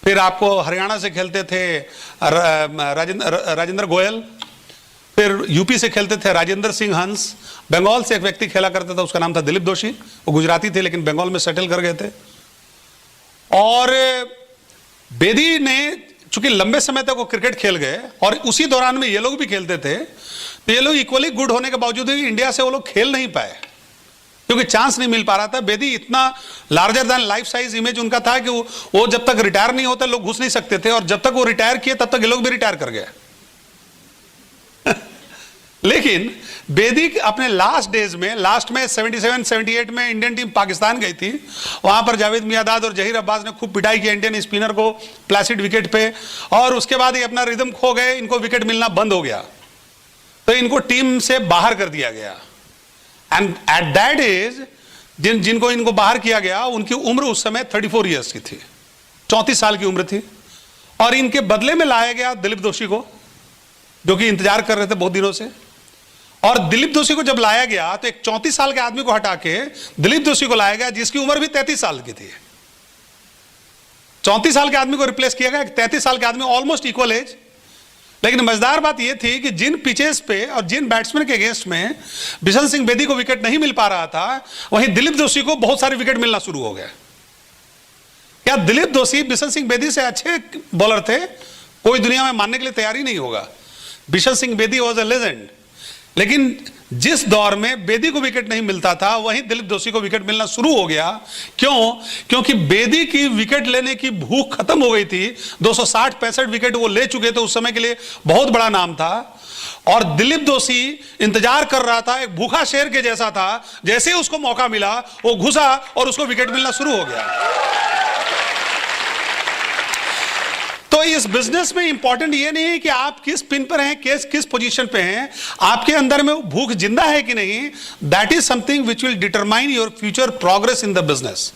फिर आपको हरियाणा से खेलते थे राजेंद्र गोयल, फिर यूपी से खेलते थे राजेंद्र सिंह हंस, बंगाल से एक व्यक्ति खेला करता था, उसका नाम था दिलीप दोषी। वो गुजराती थे लेकिन बंगाल में सेटल कर गए थे। और बेदी ने चूंकि लंबे समय तक वो क्रिकेट खेल गए और उसी दौरान में ये लोग भी खेलते थे, तो ये लोग इक्वली गुड होने के बावजूद भी इंडिया से वो लोग खेल नहीं पाए क्योंकि चांस नहीं मिल पा रहा था। बेदी इतना larger than life size image उनका था कि वो जब तक रिटायर नहीं होते लोग घुस नहीं सकते थे, और जब तक वो रिटायर किए तब तक ये लोग भी रिटायर कर गए। लेकिन बेदी अपने लास्ट डेज में, लास्ट में 77-78 में इंडियन टीम पाकिस्तान गई थी। वहां पर जावेद मियादाद और जहीर अब्बास ने खूब पिटाई की इंडियन स्पिनर को प्लासिड विकेट पे, और उसके बाद ये अपना रिदम खो गए, इनको विकेट मिलना बंद हो गया, तो इनको टीम से बाहर कर दिया गया। एंड एट दैट एज जिनको इनको बाहर किया गया उनकी उम्र उस समय 34 ईयर्स की थी, 34 साल की उम्र थी, और इनके बदले में लाया गया दिलीप दोषी को, जो कि इंतजार कर रहे थे बहुत दिनों से। और दिलीप दोषी को जब लाया गया तो एक 34 साल के आदमी को हटा के दिलीप दोषी को लाया गया जिसकी उम्र भी 33 साल की थी। 34 साल के आदमी को रिप्लेस किया गया 33 साल के आदमी, ऑलमोस्ट इक्वल एज। लेकिन मजेदार बात यह थी कि जिन पिचेस पे और जिन बैट्समैन के अगेंस्ट में बिशन सिंह बेदी को विकेट नहीं मिल पा रहा था, वहीं दिलीप दोषी को बहुत सारे विकेट मिलना शुरू हो गए। क्या दिलीप दोषी बिशन सिंह बेदी से अच्छे बॉलर थे? कोई दुनिया में मानने के लिए तैयार ही नहीं होगा। Bishan Singh Bedi was a legend, लेकिन जिस दौर में बेदी को विकेट नहीं मिलता था वहीं दिलीप दोषी को विकेट मिलना शुरू हो गया। क्यों? क्योंकि बेदी की विकेट लेने की भूख खत्म हो गई थी। 260-65 विकेट वो ले चुके थे, उस समय के लिए बहुत बड़ा नाम था। और दिलीप दोषी इंतजार कर रहा था, एक भूखा शेर के जैसा था। जैसे ही उसको मौका मिला वो घुसा और उसको विकेट मिलना शुरू हो गया। तो इस बिजनेस में इंपॉर्टेंट ये नहीं है कि आप किस पिन पर हैं, किस पोजीशन पे हैं, आपके अंदर में वो भूख जिंदा है कि नहीं। That is something which will determine your future progress in the business.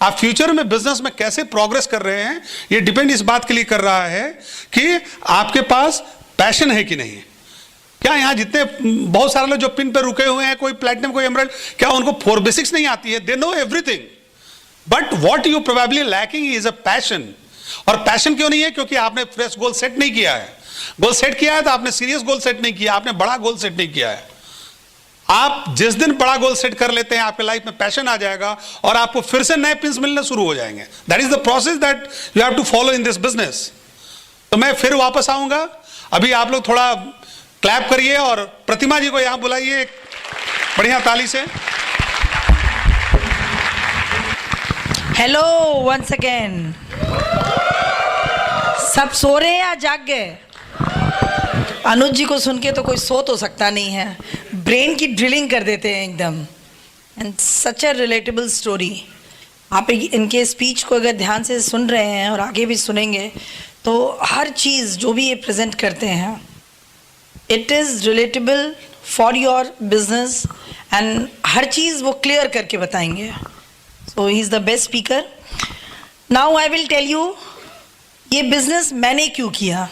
आप फ्यूचर में बिजनेस में कैसे प्रोग्रेस कर रहे हैं, ये डिपेंड इस बात के लिए कर रहा है कि आपके पास पैशन है कि नहीं। क्या यहां जितने बहुत सारे लोग जो पिन पर रुके हुए हैं, कोई प्लैटिनम कोई एमराल्ड, क्या उनको 4 बेसिक्स नहीं आती है? They know everything, but what you probably lacking is a passion. और पैशन क्यों नहीं है? क्योंकि आपने फ्रेश गोल सेट नहीं किया है। गोल सेट किया है तो आपने सीरियस गोल सेट नहीं किया, आपने बड़ा गोल सेट नहीं किया है। आप जिस दिन बड़ा गोल सेट कर लेते हैं आपके लाइफ में पैशन आ जाएगा और आपको फिर से नए पिन्स मिलने शुरू हो जाएंगे। That is the process that you have to follow in this business. तो मैं फिर वापस आऊंगा। अभी आप लोग थोड़ा क्लैप करिए और प्रतिमा जी को यहां बुलाइए एक बढ़िया ताली से। Hello once again. सब सो रहे हैं या जाग गए? अनुज जी को सुन के तो कोई सो तो सकता नहीं है, ब्रेन की ड्रिलिंग कर देते हैं एकदम। And such a relatable story. आप इनके स्पीच को अगर ध्यान से सुन रहे हैं और आगे भी सुनेंगे तो हर चीज़ जो भी ये प्रेजेंट करते हैं it is relatable for your business and हर चीज़ वो क्लियर करके बताएंगे। So he is the best speaker. Now I will tell you ये बिजनेस मैंने क्यों किया।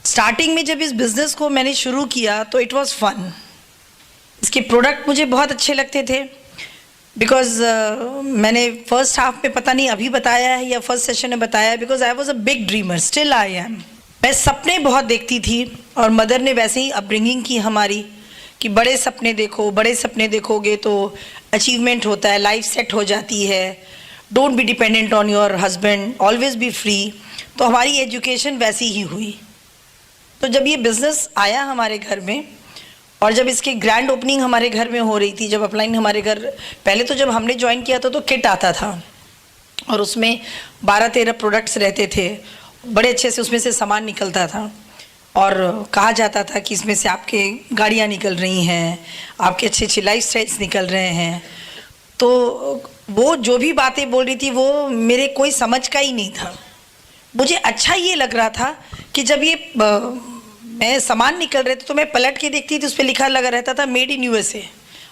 स्टार्टिंग में जब इस बिजनेस को मैंने शुरू किया तो इट वाज फन। इसके प्रोडक्ट मुझे बहुत अच्छे लगते थे बिकॉज मैंने फर्स्ट हाफ में पता नहीं अभी बताया है या फर्स्ट सेशन में बताया, because I was a big dreamer, still I am. मैं सपने बहुत देखती थी और मदर ने वैसे ही अपब्रिंगिंग की हमारी कि बड़े सपने देखो, बड़े सपने देखोगे तो अचीवमेंट होता है, लाइफ सेट हो जाती है, don't be dependent on your husband, always be free. तो हमारी एजुकेशन वैसी ही हुई। तो जब ये बिज़नेस आया हमारे घर में और जब इसकी ग्रैंड ओपनिंग हमारे घर में हो रही थी, जब अपलाइन हमारे घर, पहले तो जब हमने ज्वाइन किया था तो किट आता था और उसमें 12-13 प्रोडक्ट्स रहते थे, बड़े अच्छे से उसमें से सामान निकलता था और कहा जाता था कि इसमें से आपके गाड़ियाँ निकल रही हैं, आपके अच्छे अच्छे लाइफ स्टाइल्स निकल रहे हैं। तो वो जो भी बातें बोल रही थी वो मेरे कोई समझ का ही नहीं था। मुझे अच्छा ये लग रहा था कि जब ये मैं सामान निकल रहे थे तो मैं पलट के देखती थी, उस पर लिखा लगा रहता था मेड इन यूएसए,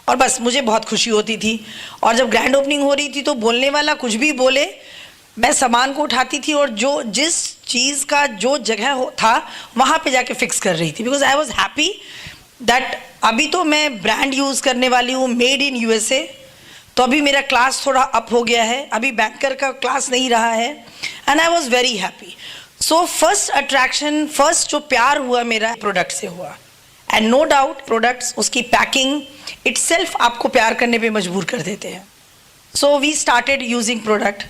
और बस मुझे बहुत खुशी होती थी। और जब ग्रैंड ओपनिंग हो रही थी तो बोलने वाला कुछ भी बोले, मैं सामान को उठाती थी और जो जिस चीज़ का जो जगह था वहाँ पे जाके फिक्स कर रही थी, because I was happy that अभी तो मैं ब्रांड यूज़ करने वाली हूँ मेड इन यूएसए। तो अभी मेरा क्लास थोड़ा अप हो गया है, अभी बैंकर का क्लास नहीं रहा है and I was very happy. So first attraction, first जो प्यार हुआ मेरा प्रोडक्ट से हुआ। एंड नो डाउट प्रोडक्ट्स, उसकी पैकिंग इटसेल्फ आपको प्यार करने पे मजबूर कर देते हैं। So we started using product.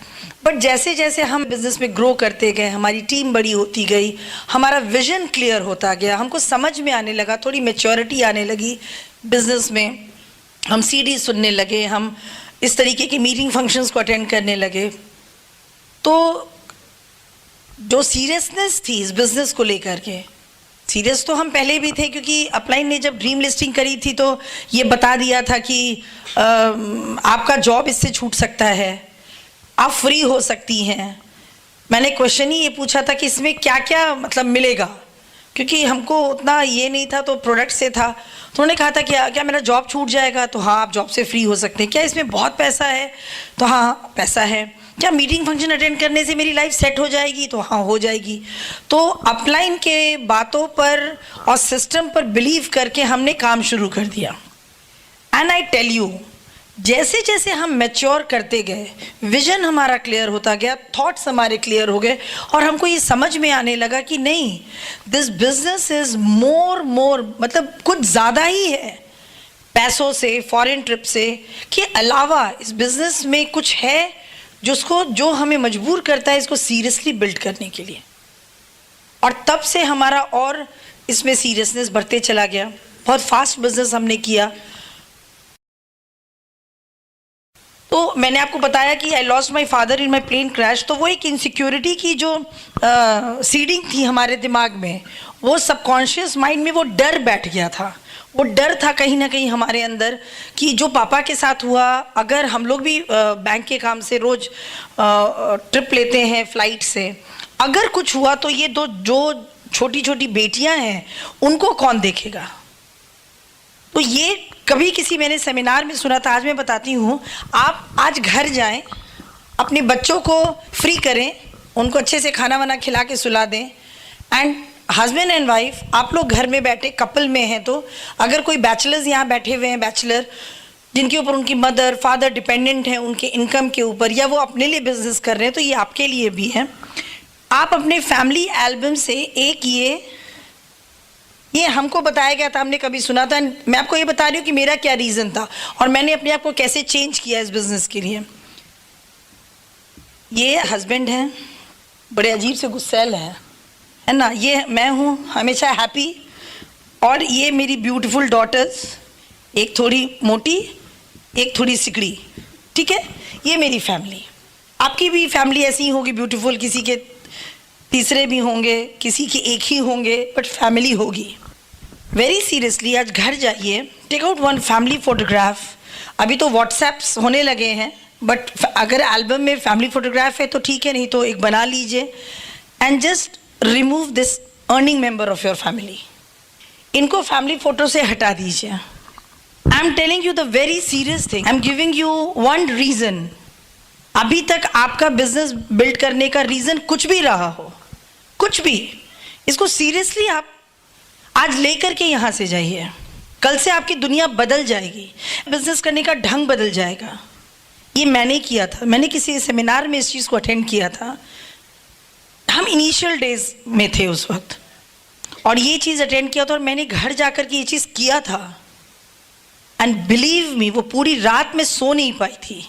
But जैसे जैसे हम बिजनेस में ग्रो करते गए, हमारी टीम बड़ी होती गई, हमारा विजन क्लियर होता गया, हमको समझ में आने लगा, थोड़ी मैच्योरिटी आने लगी बिजनेस में, हम सीडी सुनने लगे, हम इस तरीके की मीटिंग फंक्शंस को अटेंड करने लगे। तो जो सीरियसनेस थी इस बिज़नेस को लेकर के, सीरियस तो हम पहले भी थे क्योंकि अपलाइन ने जब ड्रीम लिस्टिंग करी थी तो ये बता दिया था कि आपका जॉब इससे छूट सकता है, आप फ्री हो सकती हैं। मैंने क्वेश्चन ही ये पूछा था कि इसमें क्या क्या मतलब मिलेगा, क्योंकि हमको उतना ये नहीं था, तो प्रोडक्ट से था। तो उन्होंने कहा था कि क्या मेरा जॉब छूट जाएगा? तो हाँ, आप जॉब से फ्री हो सकते हैं। क्या इसमें बहुत पैसा है? तो हाँ पैसा है। क्या मीटिंग फंक्शन अटेंड करने से मेरी लाइफ सेट हो जाएगी? तो हाँ हो जाएगी। तो अपलाइन के बातों पर और सिस्टम पर बिलीव करके हमने काम शुरू कर दिया। एंड आई टेल यू, जैसे जैसे हम मैच्योर करते गए, विजन हमारा क्लियर होता गया, थॉट्स हमारे क्लियर हो गए और हमको ये समझ में आने लगा कि नहीं, दिस बिजनेस इज मोर मतलब कुछ ज़्यादा ही है पैसों से, फॉरेन ट्रिप से के अलावा इस बिजनेस में कुछ है जो हमें मजबूर करता है इसको सीरियसली बिल्ड करने के लिए। और तब से हमारा और इसमें सीरियसनेस बढ़ते चला गया। बहुत फास्ट बिजनेस हमने किया। तो मैंने आपको बताया कि I lost my father in my plane crash. तो वो एक इनसिक्योरिटी की जो सीडिंग थी हमारे दिमाग में, वो सबकॉन्शियस माइंड में वो डर बैठ गया था। वो डर था कहीं ना कहीं हमारे अंदर कि जो पापा के साथ हुआ, अगर हम लोग भी बैंक के काम से रोज़ ट्रिप लेते हैं फ्लाइट से, अगर कुछ हुआ तो ये जो छोटी छोटी बेटियां हैं उनको कौन देखेगा। तो ये कभी किसी मैंने सेमिनार में सुना था, आज मैं बताती हूँ। आप आज घर जाएं, अपने बच्चों को फ्री करें, उनको अच्छे से खाना वाना खिला के सुला दें, एंड हस्बैंड एंड वाइफ आप लोग घर में बैठे कपल में हैं, तो अगर कोई बैचलर्स यहाँ बैठे हुए हैं, बैचलर जिनके ऊपर उनकी मदर फादर डिपेंडेंट हैं उनके इनकम के ऊपर, या वो अपने लिए बिजनेस कर रहे हैं, तो ये आपके लिए भी है। आप अपने फैमिली एल्बम से एक ये हमको बताया गया था, हमने कभी सुना था। मैं आपको ये बता रही हूँ कि मेरा क्या रीज़न था और मैंने अपने आप को कैसे चेंज किया इस बिज़नेस के लिए। ये हस्बैंड हैं, बड़े अजीब से गुस्सैल हैं, है ना। ये मैं हूँ हमेशा हैप्पी, और ये मेरी ब्यूटीफुल डॉटर्स, एक थोड़ी मोटी एक थोड़ी सिकड़ी, ठीक है। ये मेरी फैमिली। आपकी भी फैमिली ऐसी ही होगी ब्यूटीफुल, किसी के तीसरे भी होंगे, किसी के एक ही होंगे, बट फैमिली होगी। वेरी सीरियसली आज घर जाइए, take out one family photograph. अभी तो व्हाट्सएप्स होने लगे हैं, बट अगर एल्बम में फैमिली फोटोग्राफ है तो ठीक है, नहीं तो एक बना लीजिए and just remove this earning member of your family. इनको फैमिली फोटो से हटा दीजिए। I am telling you the very serious thing, I am giving you one reason. अभी तक आपका बिजनेस बिल्ड करने का रीजन कुछ भी रहा हो, कुछ भी, इसको सीरियसली आप आज लेकर के यहां से जाइए। कल से आपकी दुनिया बदल जाएगी, बिजनेस करने का ढंग बदल जाएगा। ये मैंने किया था, मैंने किसी सेमिनार में इस चीज़ को अटेंड किया था। हम इनिशियल डेज में थे उस वक्त, और ये चीज़ अटेंड किया था, और मैंने घर जाकर के ये चीज़ किया था। एंड बिलीव मी, वो पूरी रात में सो नहीं पाई थी,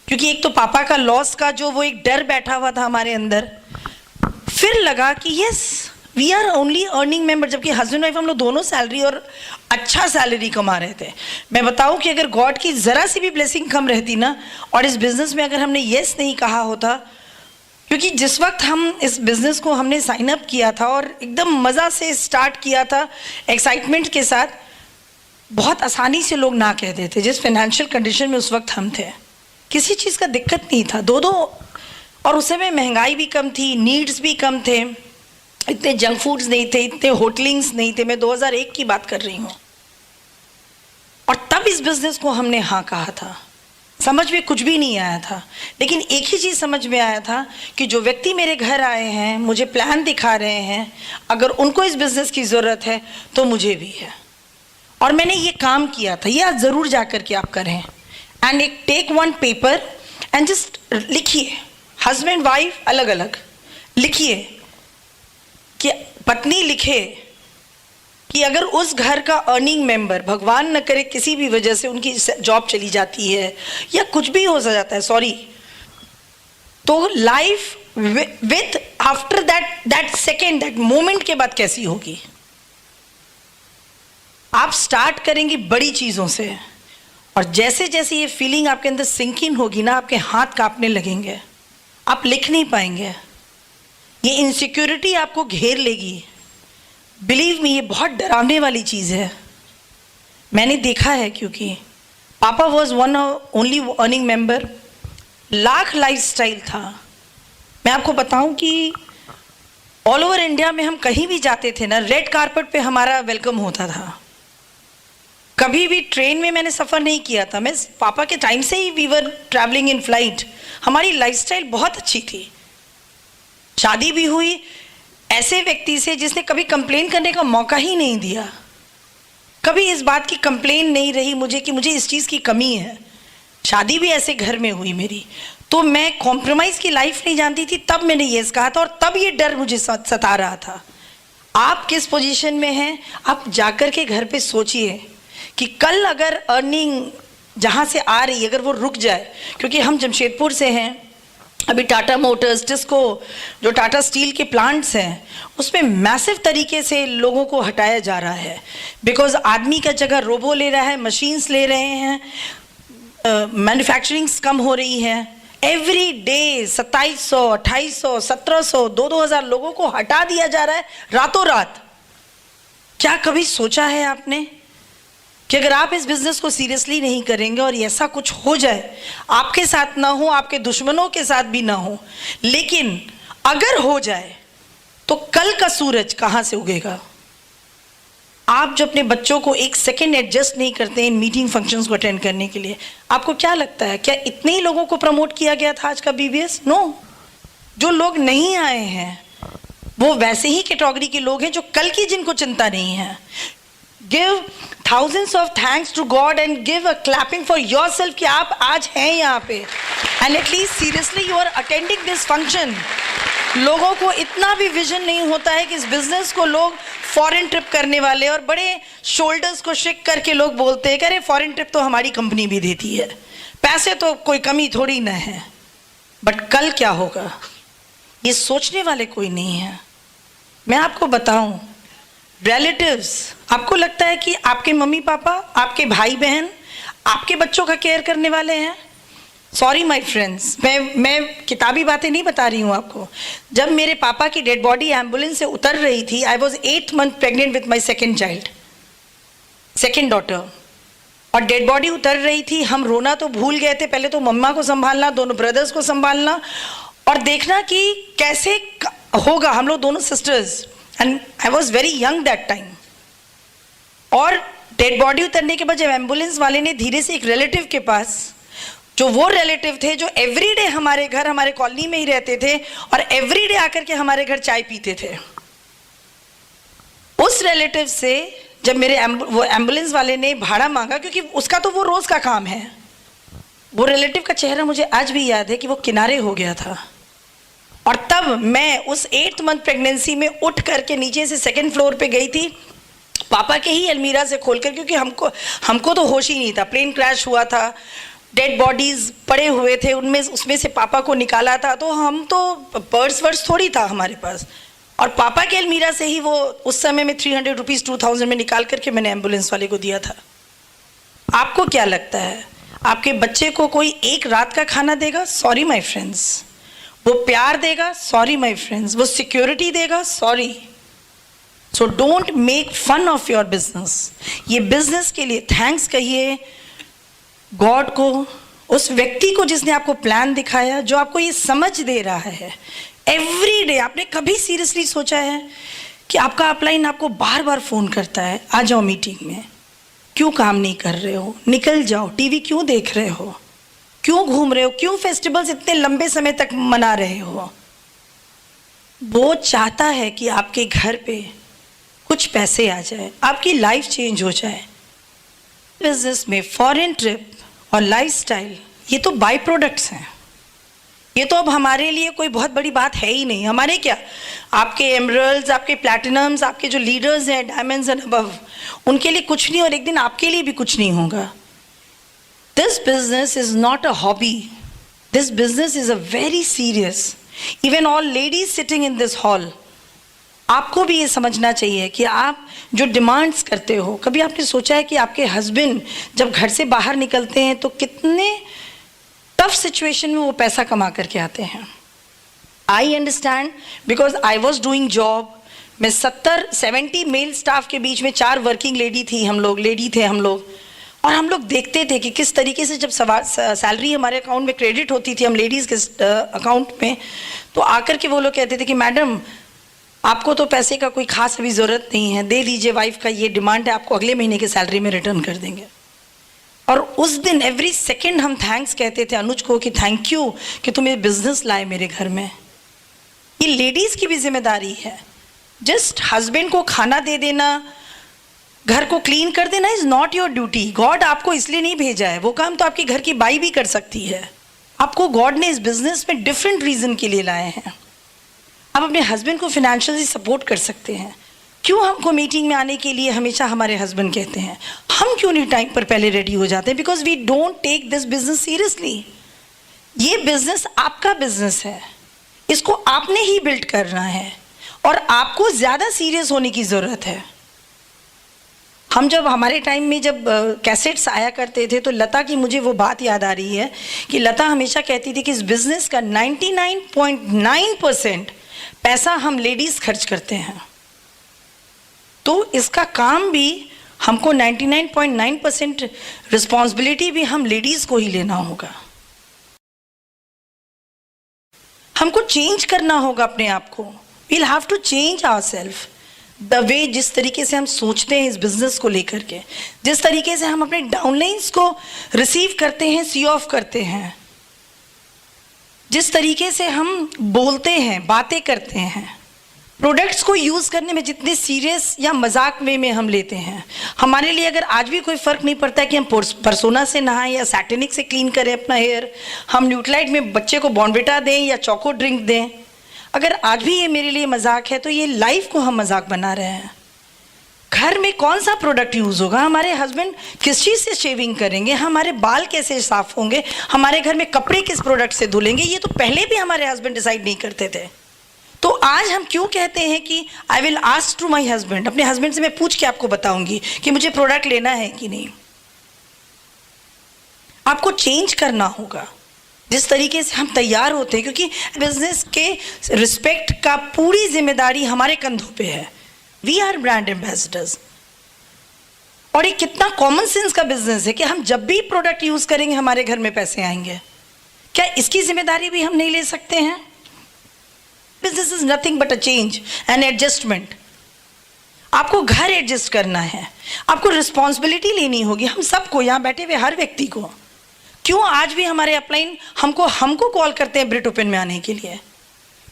क्योंकि एक तो पापा का लॉस का जो वो एक डर बैठा हुआ था हमारे अंदर। फिर लगा कि yes we are only earning member, जबकि हस्बैंड वाइफ हम लोग दोनों सैलरी और अच्छा सैलरी कमा रहे थे। मैं बताऊं कि अगर गॉड की ज़रा सी भी ब्लेसिंग कम रहती ना, और इस बिज़नेस में अगर हमने येस नहीं कहा होता, क्योंकि जिस वक्त हम इस बिज़नेस को हमने साइन अप किया था और एकदम मज़ा से स्टार्ट किया था, एक्साइटमेंट के साथ, बहुत आसानी से लोग ना कहते थे। जिस फाइनेंशियल कंडीशन में उस वक्त हम थे, किसी चीज़ का दिक्कत नहीं था, दो और उस समय महंगाई भी कम थी, नीड्स भी कम थे, इतने जंक फूड्स नहीं थे, इतने होटलिंग्स नहीं थे। मैं 2001 की बात कर रही हूँ, और तब इस बिज़नेस को हमने हाँ कहा था। समझ में कुछ भी नहीं आया था, लेकिन एक ही चीज़ समझ में आया था कि जो व्यक्ति मेरे घर आए हैं, मुझे प्लान दिखा रहे हैं, अगर उनको इस बिज़नेस की ज़रूरत है तो मुझे भी है। और मैंने ये काम किया था। ये आज ज़रूर जा कर के आप करें, एंड एक take one paper and just लिखिए, हस्बैंड वाइफ अलग अलग लिखिए, कि पत्नी लिखे कि अगर उस घर का अर्निंग मेंबर, भगवान न करे किसी भी वजह से उनकी जॉब चली जाती है या कुछ भी हो जाता है, सॉरी, तो life with after that second, that moment के बाद कैसी होगी। आप स्टार्ट करेंगी बड़ी चीज़ों से, और जैसे जैसे ये फीलिंग आपके अंदर सिंक इन होगी ना, आपके हाथ कांपने लगेंगे, आप लिख नहीं पाएंगे, ये इनसिक्योरिटी आपको घेर लेगी। बिलीव मी, ये बहुत डरावने वाली चीज़ है। मैंने देखा है, क्योंकि पापा was one only earning member, lakh lifestyle था। मैं आपको बताऊं कि ऑल ओवर इंडिया में हम कहीं भी जाते थे ना, रेड कारपेट पे हमारा वेलकम होता था। कभी भी ट्रेन में मैंने सफ़र नहीं किया था। मैं पापा के टाइम से ही we were travelling in flight. हमारी लाइफस्टाइल बहुत अच्छी थी। शादी भी हुई ऐसे व्यक्ति से जिसने कभी कंप्लेन करने का मौका ही नहीं दिया। कभी इस बात की कंप्लेन नहीं रही मुझे कि मुझे इस चीज़ की कमी है। शादी भी ऐसे घर में हुई मेरी, तो मैं कॉम्प्रोमाइज़ की लाइफ नहीं जानती थी। तब मैंने ये कहा था, और तब ये डर मुझे सता रहा था। आप किस पोजीशन में हैं, आप जाकर के घर पे सोचिए कि कल अगर अर्निंग जहाँ से आ रही, अगर वो रुक जाए, क्योंकि हम जमशेदपुर से हैं, अभी टाटा मोटर्स, टिस्को, जो टाटा स्टील के प्लांट्स हैं, उसमें मैसिव तरीके से लोगों को हटाया जा रहा है। बिकॉज आदमी का जगह रोबो ले रहा है, मशीन्स ले रहे हैं, मैन्युफैक्चरिंग्स कम हो रही हैं। एवरी डे 2700, 2800, 1700, 2-2000 लोगों को हटा दिया जा रहा है रातों रात। क्या कभी सोचा है आपने कि अगर आप इस बिजनेस को सीरियसली नहीं करेंगे और ऐसा कुछ हो जाए, आपके साथ ना हो, आपके दुश्मनों के साथ भी ना हो, लेकिन अगर हो जाए तो कल का सूरज कहाँ से उगेगा? आप जो अपने बच्चों को एक सेकेंड एडजस्ट नहीं करते इन मीटिंग फंक्शंस को अटेंड करने के लिए, आपको क्या लगता है क्या इतने ही लोगों को प्रमोट किया गया था आज का बीबीएस? नो। जो लोग नहीं आए हैं वो वैसे ही कैटेगरी के लोग हैं जो कल की जिनको चिंता नहीं है। Give thousands of thanks to God and give a clapping for yourself कि आप आज हैं यहाँ पे, and at least seriously you are attending this function। लोगों को इतना भी विजन नहीं होता है कि इस बिजनेस को लोग फॉरेन ट्रिप करने वाले, और बड़े शोल्डर्स को शेक करके लोग बोलते हैं कि अरे फॉरेन ट्रिप तो हमारी कंपनी भी देती है, पैसे तो कोई कमी थोड़ी ना है। बट कल क्या होगा? ये सोचने वाले कोई नहीं है। मैं आपको बताऊं, रिलेटिव्स, आपको लगता है कि आपके मम्मी पापा, आपके भाई बहन आपके बच्चों का केयर करने वाले हैं? सॉरी माय फ्रेंड्स, मैं किताबी बातें नहीं बता रही हूँ आपको। जब मेरे पापा की डेड बॉडी एम्बुलेंस से उतर रही थी, I was 8 months pregnant with my second child, second daughter, और डेड बॉडी उतर रही थी। हम रोना तो भूल गए थे, पहले तो मम्मा को संभालना, दोनों ब्रदर्स को संभालना और देखना कि कैसे होगा। हम लोग दोनों sisters, and I was very young that time. और डेड बॉडी उतरने के बाद जब एम्बुलेंस वाले ने धीरे से एक रिलेटिव के पास, जो वो रिलेटिव थे जो एवरीडे हमारे घर, हमारे कॉलोनी में ही रहते थे और एवरीडे आकर के हमारे घर चाय पीते थे, उस रिलेटिव से जब मेरे वो एम्बुलेंस वाले ने भाड़ा मांगा, क्योंकि उसका तो वो रोज का काम है, वो रिलेटिव का चेहरा मुझे आज भी याद है कि वो किनारे हो गया था। और तब मैं उस 8 month प्रेगनेंसी में उठ करके नीचे से सेकंड फ्लोर पे गई थी, पापा के ही अलमीरा से खोलकर, क्योंकि हमको तो होश ही नहीं था। प्लेन क्रैश हुआ था, डेड बॉडीज पड़े हुए थे, उसमें से पापा को निकाला था। तो हम तो पर्स वर्स थोड़ी था हमारे पास, और पापा के अलमीरा से ही वो उस समय में 300 रुपीज़ 2000 में निकाल करके मैंने एम्बुलेंस वाले को दिया था। आपको क्या लगता है आपके बच्चे को कोई एक रात का खाना देगा? Sorry my friends. वो प्यार देगा? Sorry my friends. वो सिक्योरिटी देगा? Sorry. So don't make fun of your business. ये बिजनेस के लिए थैंक्स कहिए गॉड को, उस व्यक्ति को जिसने आपको प्लान दिखाया, जो आपको ये समझ दे रहा है एवरी डे। आपने कभी सीरियसली सोचा है कि आपका अपलाइन आपको बार बार फोन करता है, आ जाओ मीटिंग में, क्यों काम नहीं कर रहे हो, निकल जाओ, टीवी क्यों देख रहे हो, क्यों घूम रहे हो, क्यों फेस्टिवल्स इतने लंबे समय तक मना रहे हो? वो चाहता है कि आपके घर पे कुछ पैसे आ जाए, आपकी लाइफ चेंज हो जाए। बिजनेस में फॉरेन ट्रिप और लाइफस्टाइल, ये तो बाई प्रोडक्ट्स हैं। ये तो अब हमारे लिए कोई बहुत बड़ी बात है ही नहीं। हमारे क्या, आपके एमरल्ड्स, आपके प्लैटिनम्स, आपके जो लीडर्स हैं डायमंड्स एंड अबव, उनके लिए कुछ नहीं, और एक दिन आपके लिए भी कुछ नहीं होगा। This business is not a hobby, this business is a very serious. Even all ladies sitting in this hall, आपको भी ये समझना चाहिए कि आप जो डिमांड्स करते हो, कभी आपने सोचा है कि आपके हस्बैंड जब घर से बाहर निकलते हैं तो कितने टफ सिचुएशन में वो पैसा कमा करके आते हैं? I understand, because I was doing job. मैं 70 मेल स्टाफ के बीच में 4 वर्किंग लेडी थे हम लोग, और हम लोग देखते थे कि किस तरीके से जब सैलरी हमारे अकाउंट में क्रेडिट होती थी, हम लेडीज़ के अकाउंट में, तो आकर के वो लोग कहते थे कि मैडम आपको तो पैसे का कोई खास अभी ज़रूरत नहीं है, दे दीजिए, वाइफ का ये डिमांड है, आपको अगले महीने के सैलरी में रिटर्न कर देंगे। और उस दिन एवरी सेकेंड हम थैंक्स कहते थे अनुज को कि थैंक यू कि तुम ये बिजनेस लाए मेरे घर में। ये लेडीज़ की भी जिम्मेदारी है। जस्ट हस्बैंड को खाना दे देना, घर को क्लीन कर देना is not your duty. God आपको इसलिए नहीं भेजा है, वो काम तो आपकी घर की बाई भी कर सकती है। आपको गॉड ने इस बिजनेस में डिफरेंट रीज़न के लिए लाए हैं। आप अपने हस्बैंड को फिनेंशियली सपोर्ट कर सकते हैं। क्यों हमको मीटिंग में आने के लिए हमेशा हमारे हस्बैंड कहते हैं? हम क्यों नहीं टाइम पर पहले रेडी हो जाते हैं? Because we don't take this business seriously. ये बिजनेस आपका बिजनेस है, इसको आपने ही बिल्ड करना है, और आपको ज़्यादा सीरियस होने की ज़रूरत है। हम जब हमारे टाइम में जब कैसेट्स आया करते थे, तो लता की मुझे वो बात याद आ रही है कि लता हमेशा कहती थी कि इस बिजनेस का 99.9% पैसा हम लेडीज़ खर्च करते हैं, तो इसका काम भी हमको 99.9% रिस्पॉन्सिबिलिटी भी हम लेडीज़ को ही लेना होगा। हमको चेंज करना होगा अपने आप को। We'll have to change ourselves. The way जिस तरीके से हम सोचते हैं इस बिजनेस को लेकर के, जिस तरीके से हम अपने डाउनलाइंस को रिसीव करते हैं, सी ऑफ करते हैं, जिस तरीके से हम बोलते हैं, बातें करते हैं, प्रोडक्ट्स को यूज़ करने में जितने सीरियस या मजाक वे में हम लेते हैं, हमारे लिए अगर आज भी कोई फ़र्क नहीं पड़ता है कि हम परसोना से नहाएं या सैटेनिक से क्लीन करें अपना हेयर, हम न्यूट्रालाइट में बच्चे को बॉर्नविटा दें या चोको ड्रिंक दें, अगर आज भी ये मेरे लिए मजाक है तो ये लाइफ को हम मजाक बना रहे हैं। घर में कौन सा प्रोडक्ट यूज़ होगा, हमारे हस्बैंड किस चीज़ से शेविंग करेंगे, हमारे बाल कैसे साफ़ होंगे, हमारे घर में कपड़े किस प्रोडक्ट से धुलेंगे, ये तो पहले भी हमारे हस्बैंड डिसाइड नहीं करते थे। तो आज हम क्यों कहते हैं कि I will ask to my husband, अपने हस्बैंड से मैं पूछ के आपको बताऊंगी कि मुझे प्रोडक्ट लेना है कि नहीं। आपको चेंज करना होगा जिस तरीके से हम तैयार होते हैं, क्योंकि बिजनेस के रिस्पेक्ट का पूरी जिम्मेदारी हमारे कंधों पे है। We are brand ambassadors. और ये कितना कॉमन सेंस का बिजनेस है कि हम जब भी प्रोडक्ट यूज करेंगे हमारे घर में पैसे आएंगे। क्या इसकी जिम्मेदारी भी हम नहीं ले सकते हैं? Business is nothing but a change and adjustment. आपको घर एडजस्ट करना है, आपको रिस्पॉन्सिबिलिटी लेनी होगी, हम सबको, यहाँ बैठे हुए हर व्यक्ति को। क्यों आज भी हमारे अपलाइन हमको कॉल करते हैं ब्रिट ओपन में आने के लिए?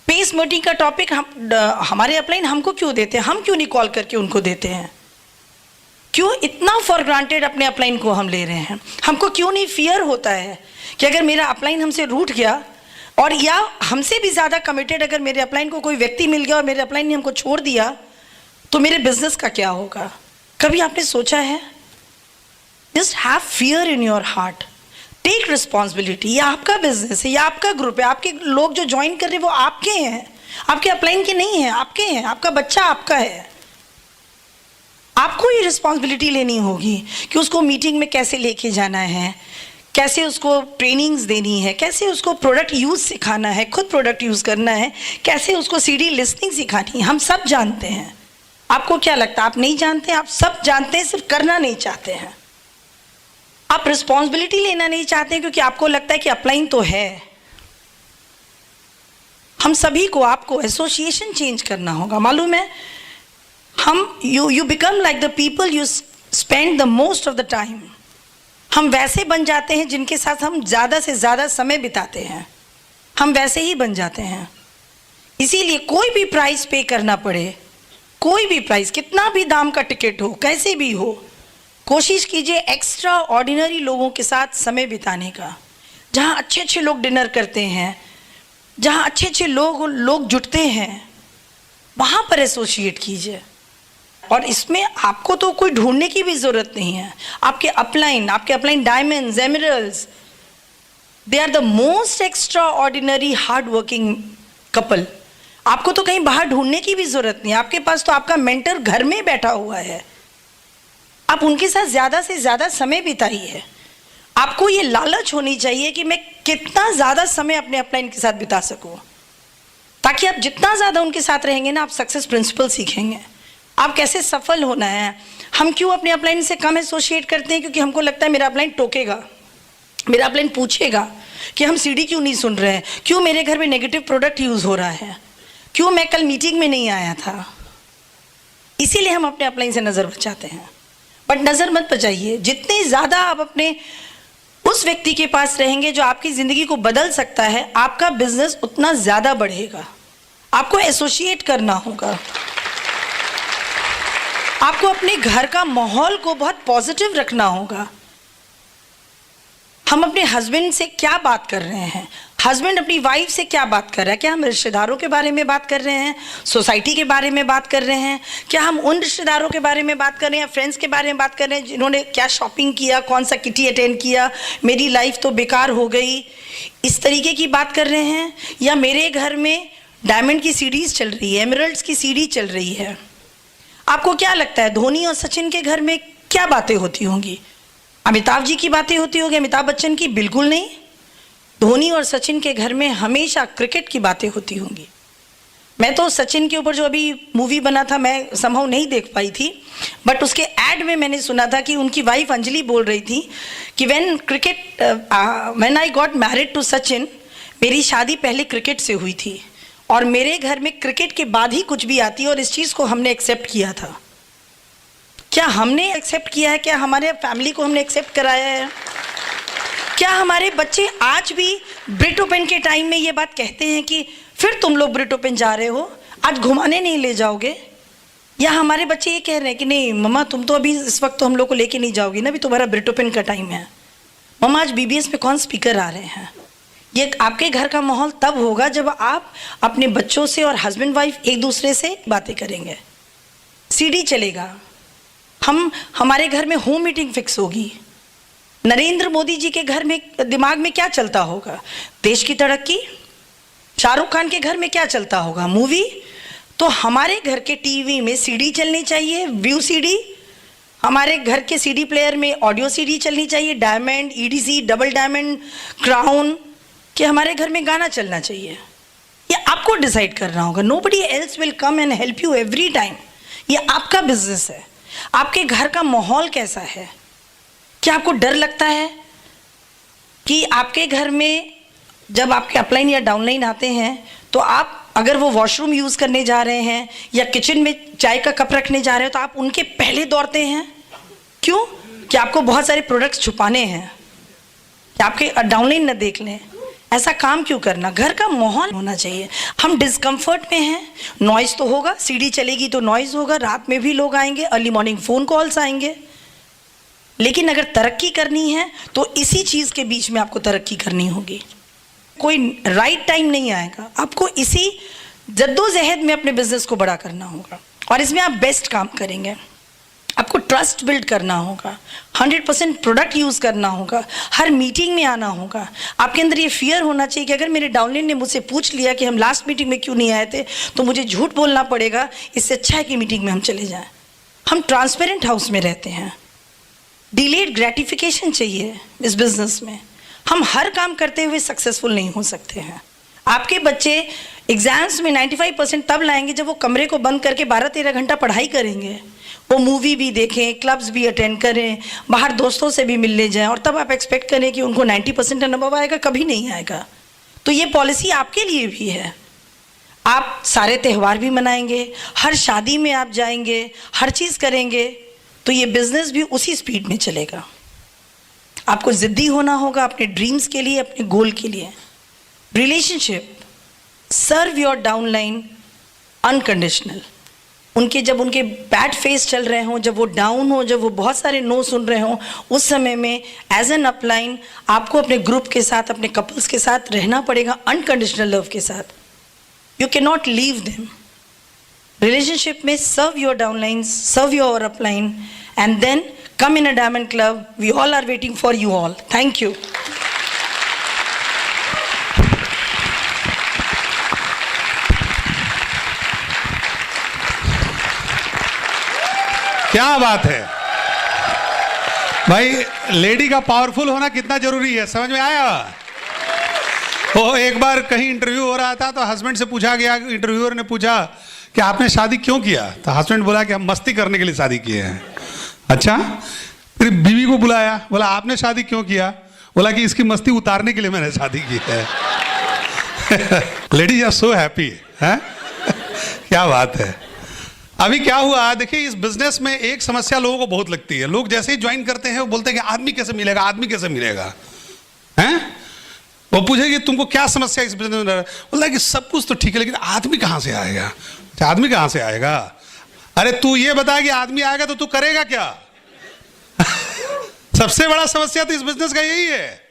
पेस मीटिंग का टॉपिक हमारे अपलाइन हमको क्यों देते हैं? हम क्यों नहीं कॉल करके उनको देते हैं? क्यों इतना फॉर ग्रांटेड अपने अपलाइन को हम ले रहे हैं? हमको क्यों नहीं फियर होता है कि अगर मेरा अपलाइन हमसे रूठ गया, और या हमसे भी ज़्यादा कमिटेड अगर मेरे अपलाइन को कोई व्यक्ति मिल गया और मेरे अपलाइन ने हमको छोड़ दिया, तो मेरे बिजनेस का क्या होगा? कभी आपने सोचा है? Just have fear in your heart, take responsibility. ये आपका बिजनेस है, ये आपका ग्रुप है, आपके लोग जो ज्वाइन कर रहे हैं वो आपके हैं, आपके अपलाइन के नहीं हैं, आपके हैं। आपका बच्चा आपका है। आपको ये रिस्पॉन्सिबिलिटी लेनी होगी कि उसको मीटिंग में कैसे लेके जाना है, कैसे उसको ट्रेनिंग्स देनी है, कैसे उसको प्रोडक्ट यूज़ सिखाना है, खुद प्रोडक्ट यूज़ करना है, कैसे उसको सीडी लिस्टिंग सिखानी है। हम सब जानते हैं। आपको क्या लगता है आप नहीं जानते? आप सब जानते हैं, सिर्फ करना नहीं चाहते हैं। आप रिस्पॉन्सिबिलिटी लेना नहीं चाहते हैं क्योंकि आपको लगता है कि अपलाइन तो है। हम सभी को, आपको एसोसिएशन चेंज करना होगा। मालूम है, हम you become like the people you spend the most of the time. हम वैसे बन जाते हैं जिनके साथ हम ज़्यादा से ज़्यादा समय बिताते हैं, हम वैसे ही बन जाते हैं। इसीलिए कोई भी प्राइस पे करना पड़े, कोई भी प्राइस, कितना भी दाम का टिकट हो, कैसे भी हो, कोशिश कीजिए एक्स्ट्रा ऑर्डिनरी लोगों के साथ समय बिताने का। जहाँ अच्छे अच्छे लोग डिनर करते हैं, जहाँ अच्छे अच्छे लोग जुटते हैं, वहाँ पर एसोसिएट कीजिए। और इसमें आपको तो कोई ढूंढने की भी ज़रूरत नहीं है। आपके upline diamonds, emeralds, they are the most extraordinary hard working couple. आपको तो कहीं बाहर ढूंढने की भी ज़रूरत नहीं है। आपके पास तो आपका मेंटर घर में बैठा हुआ है। आप उनके साथ ज़्यादा से ज़्यादा समय बिताइए। आपको ये लालच होनी चाहिए कि मैं कितना ज़्यादा समय अपने अपलाइन के साथ बिता सकूँ, ताकि आप जितना ज़्यादा उनके साथ रहेंगे ना, आप सक्सेस प्रिंसिपल सीखेंगे, आप कैसे सफल होना है। हम क्यों अपने अपलाइन से कम एसोसिएट करते हैं? क्योंकि हमको लगता है मेरा अपलाइन टोकेगा, मेरा अपलाइन पूछेगा कि हम सीडी क्यों नहीं सुन रहे हैं, क्यों मेरे घर में नेगेटिव प्रोडक्ट यूज़ हो रहा है, क्यों मैं कल मीटिंग में नहीं आया था। इसीलिए हम अपने अपलाइन से नज़र बचाते हैं। बट नज़र मत बचाइए। जितने ज़्यादा आप अपने उस व्यक्ति के पास रहेंगे जो आपकी ज़िंदगी को बदल सकता है, आपका बिजनेस उतना ज़्यादा बढ़ेगा। आपको एसोसिएट करना होगा। आपको अपने घर का माहौल को बहुत पॉजिटिव रखना होगा। हम अपने हस्बैंड से क्या बात कर रहे हैं, हस्बैंड अपनी वाइफ से क्या बात कर रहा है? क्या हम रिश्तेदारों के बारे में बात कर रहे हैं, सोसाइटी के बारे में बात कर रहे हैं? क्या हम उन रिश्तेदारों के बारे में बात कर रहे हैं या फ्रेंड्स के बारे में बात कर रहे हैं जिन्होंने क्या शॉपिंग किया, कौन सा किटी अटेंड किया, मेरी लाइफ तो बेकार हो गई, इस तरीके की बात कर रहे हैं? या मेरे घर में डायमंड की सीरीज चल रही है, एमरल्ड्स की सीरीज चल रही है। आपको क्या लगता है धोनी और सचिन के घर में क्या बातें होती होंगी? अमिताभ जी की बातें होती होंगी, अमिताभ बच्चन की? बिल्कुल नहीं। धोनी और सचिन के घर में हमेशा क्रिकेट की बातें होती होंगी। मैं तो सचिन के ऊपर जो अभी मूवी बना था, मैं संभव नहीं देख पाई थी, बट उसके एड में मैंने सुना था कि उनकी वाइफ अंजलि बोल रही थी कि when I got married to Sachin, मेरी शादी पहले क्रिकेट से हुई थी और मेरे घर में क्रिकेट के बाद ही कुछ भी आती है, और इस चीज़ को हमने एक्सेप्ट किया था। क्या हमने एक्सेप्ट किया है? क्या हमारे फैमिली को हमने एक्सेप्ट कराया है? क्या हमारे बच्चे आज भी ब्रिट ओपन के टाइम में ये बात कहते हैं कि फिर तुम लोग ब्रिट ओपन जा रहे हो, आज घुमाने नहीं ले जाओगे? या हमारे बच्चे ये कह रहे हैं कि नहीं मम्मा, तुम तो अभी इस वक्त तो हम लोग को लेके नहीं जाओगी ना, अभी तुम्हारा ब्रिट ओपन का टाइम है। मम्मा, आज बीबीएस में कौन स्पीकर आ रहे हैं? ये आपके घर का माहौल तब होगा जब आप अपने बच्चों से और हस्बैंड वाइफ एक दूसरे से बातें करेंगे। सीडी चलेगा, हमारे घर में होम मीटिंग फिक्स होगी। नरेंद्र मोदी जी के घर में दिमाग में क्या चलता होगा? देश की तरक्की, शाहरुख खान के घर में क्या चलता होगा? मूवी। तो हमारे घर के टीवी में सीडी चलनी चाहिए, व्यू सीडी। हमारे घर के सीडी प्लेयर में ऑडियो सीडी चलनी चाहिए, diamond, EDC, double diamond, crown, कि हमारे घर में गाना चलना चाहिए। ये आपको डिसाइड करना होगा। Nobody else will come and help you every time. ये आपका बिजनेस है। आपके घर का माहौल कैसा है? क्या आपको डर लगता है कि आपके घर में जब आपके अपलाइन या डाउनलाइन आते हैं तो आप अगर वो वॉशरूम यूज़ करने जा रहे हैं या किचन में चाय का कप रखने जा रहे हैं तो आप उनके पहले दौड़ते हैं? क्यों? कि आपको बहुत सारे प्रोडक्ट्स छुपाने हैं कि आपके डाउनलाइन न देख लें। ऐसा काम क्यों करना? घर का माहौल होना चाहिए। हम डिस्कम्फर्ट में हैं, नॉइज़ तो होगा, सीडी चलेगी तो नॉइज़ होगा, रात में भी लोग आएंगे, अर्ली मॉर्निंग फ़ोन कॉल्स आएंगे। लेकिन अगर तरक्की करनी है तो इसी चीज़ के बीच में आपको तरक्की करनी होगी। कोई राइट टाइम नहीं आएगा, आपको इसी जद्दोजहद में अपने बिजनेस को बड़ा करना होगा और इसमें आप बेस्ट काम करेंगे। आपको ट्रस्ट बिल्ड करना होगा, 100% प्रोडक्ट यूज़ करना होगा, हर मीटिंग में आना होगा। आपके अंदर ये फियर होना चाहिए कि अगर मेरे डाउनलाइन ने मुझसे पूछ लिया कि हम लास्ट मीटिंग में क्यों नहीं आए थे तो मुझे झूठ बोलना पड़ेगा, इससे अच्छा है कि मीटिंग में हम चले जाएं। हम ट्रांसपेरेंट हाउस में रहते हैं। डिलेड ग्रेटिफिकेशन चाहिए इस बिजनेस में। हम हर काम करते हुए सक्सेसफुल नहीं हो सकते हैं। आपके बच्चे एग्जाम्स में 95% तब लाएंगे जब वो कमरे को बंद करके 12-13 घंटा पढ़ाई करेंगे, वो मूवी भी देखें, क्लब्स भी अटेंड करें, बाहर दोस्तों से भी मिलने जाएं, और तब आप एक्सपेक्ट करें कि उनको 90% अनुभव आएगा। कभी नहीं आएगा। तो ये पॉलिसी आपके लिए भी है। आप सारे त्यौहार भी मनाएंगे, हर शादी में आप जाएंगे, हर चीज़ करेंगे, तो ये बिजनेस भी उसी स्पीड में चलेगा। आपको ज़िद्दी होना होगा अपने ड्रीम्स के लिए, अपने गोल के लिए। Relationship, serve your downline unconditional. जब उनके बैड फेस चल रहे हों, जब वो डाउन हो, जब वो बहुत सारे नो सुन रहे हों, उस समय में एज एन अपलाइन आपको अपने ग्रुप के साथ, अपने कपल्स के साथ रहना पड़ेगा, अनकंडीशनल लव के साथ। You can not leave them. Relationship में serve your downlines, serve your upline, and then come in a diamond club. We all are waiting for you all. Thank you. क्या बात है भाई। लेडी का powerful होना कितना जरूरी है, समझ में आया? वो एक बार कहीं इंटरव्यू हो रहा था तो हस्बैंड से पूछा गया, इंटरव्यूअर ने पूछा कि आपने शादी क्यों किया? तो हस्बैंड बोला कि हम मस्ती करने के लिए शादी किए हैं। अच्छा। फिर बीवी को बुलाया, बोला आपने शादी क्यों किया? बोला कि इसकी मस्ती उतारने के लिए मैंने शादी की है। लेडीज आर सो हैप्पी है। क्या बात है। अभी क्या हुआ देखिए, इस बिजनेस में एक समस्या लोगों को बहुत लगती है। लोग जैसे ही ज्वाइन करते हैं वो बोलते हैं कि आदमी कैसे मिलेगा, आदमी कैसे मिलेगा, हैं? वो पूछेगी तुमको क्या समस्या इस बिजनेस में? बोला कि सब कुछ तो ठीक है लेकिन आदमी कहाँ से आएगा? आदमी कहाँ से आएगा? अरे तू ये बता कि आदमी आएगा तो तू करेगा क्या? सबसे बड़ा समस्या तो इस बिजनेस का यही है।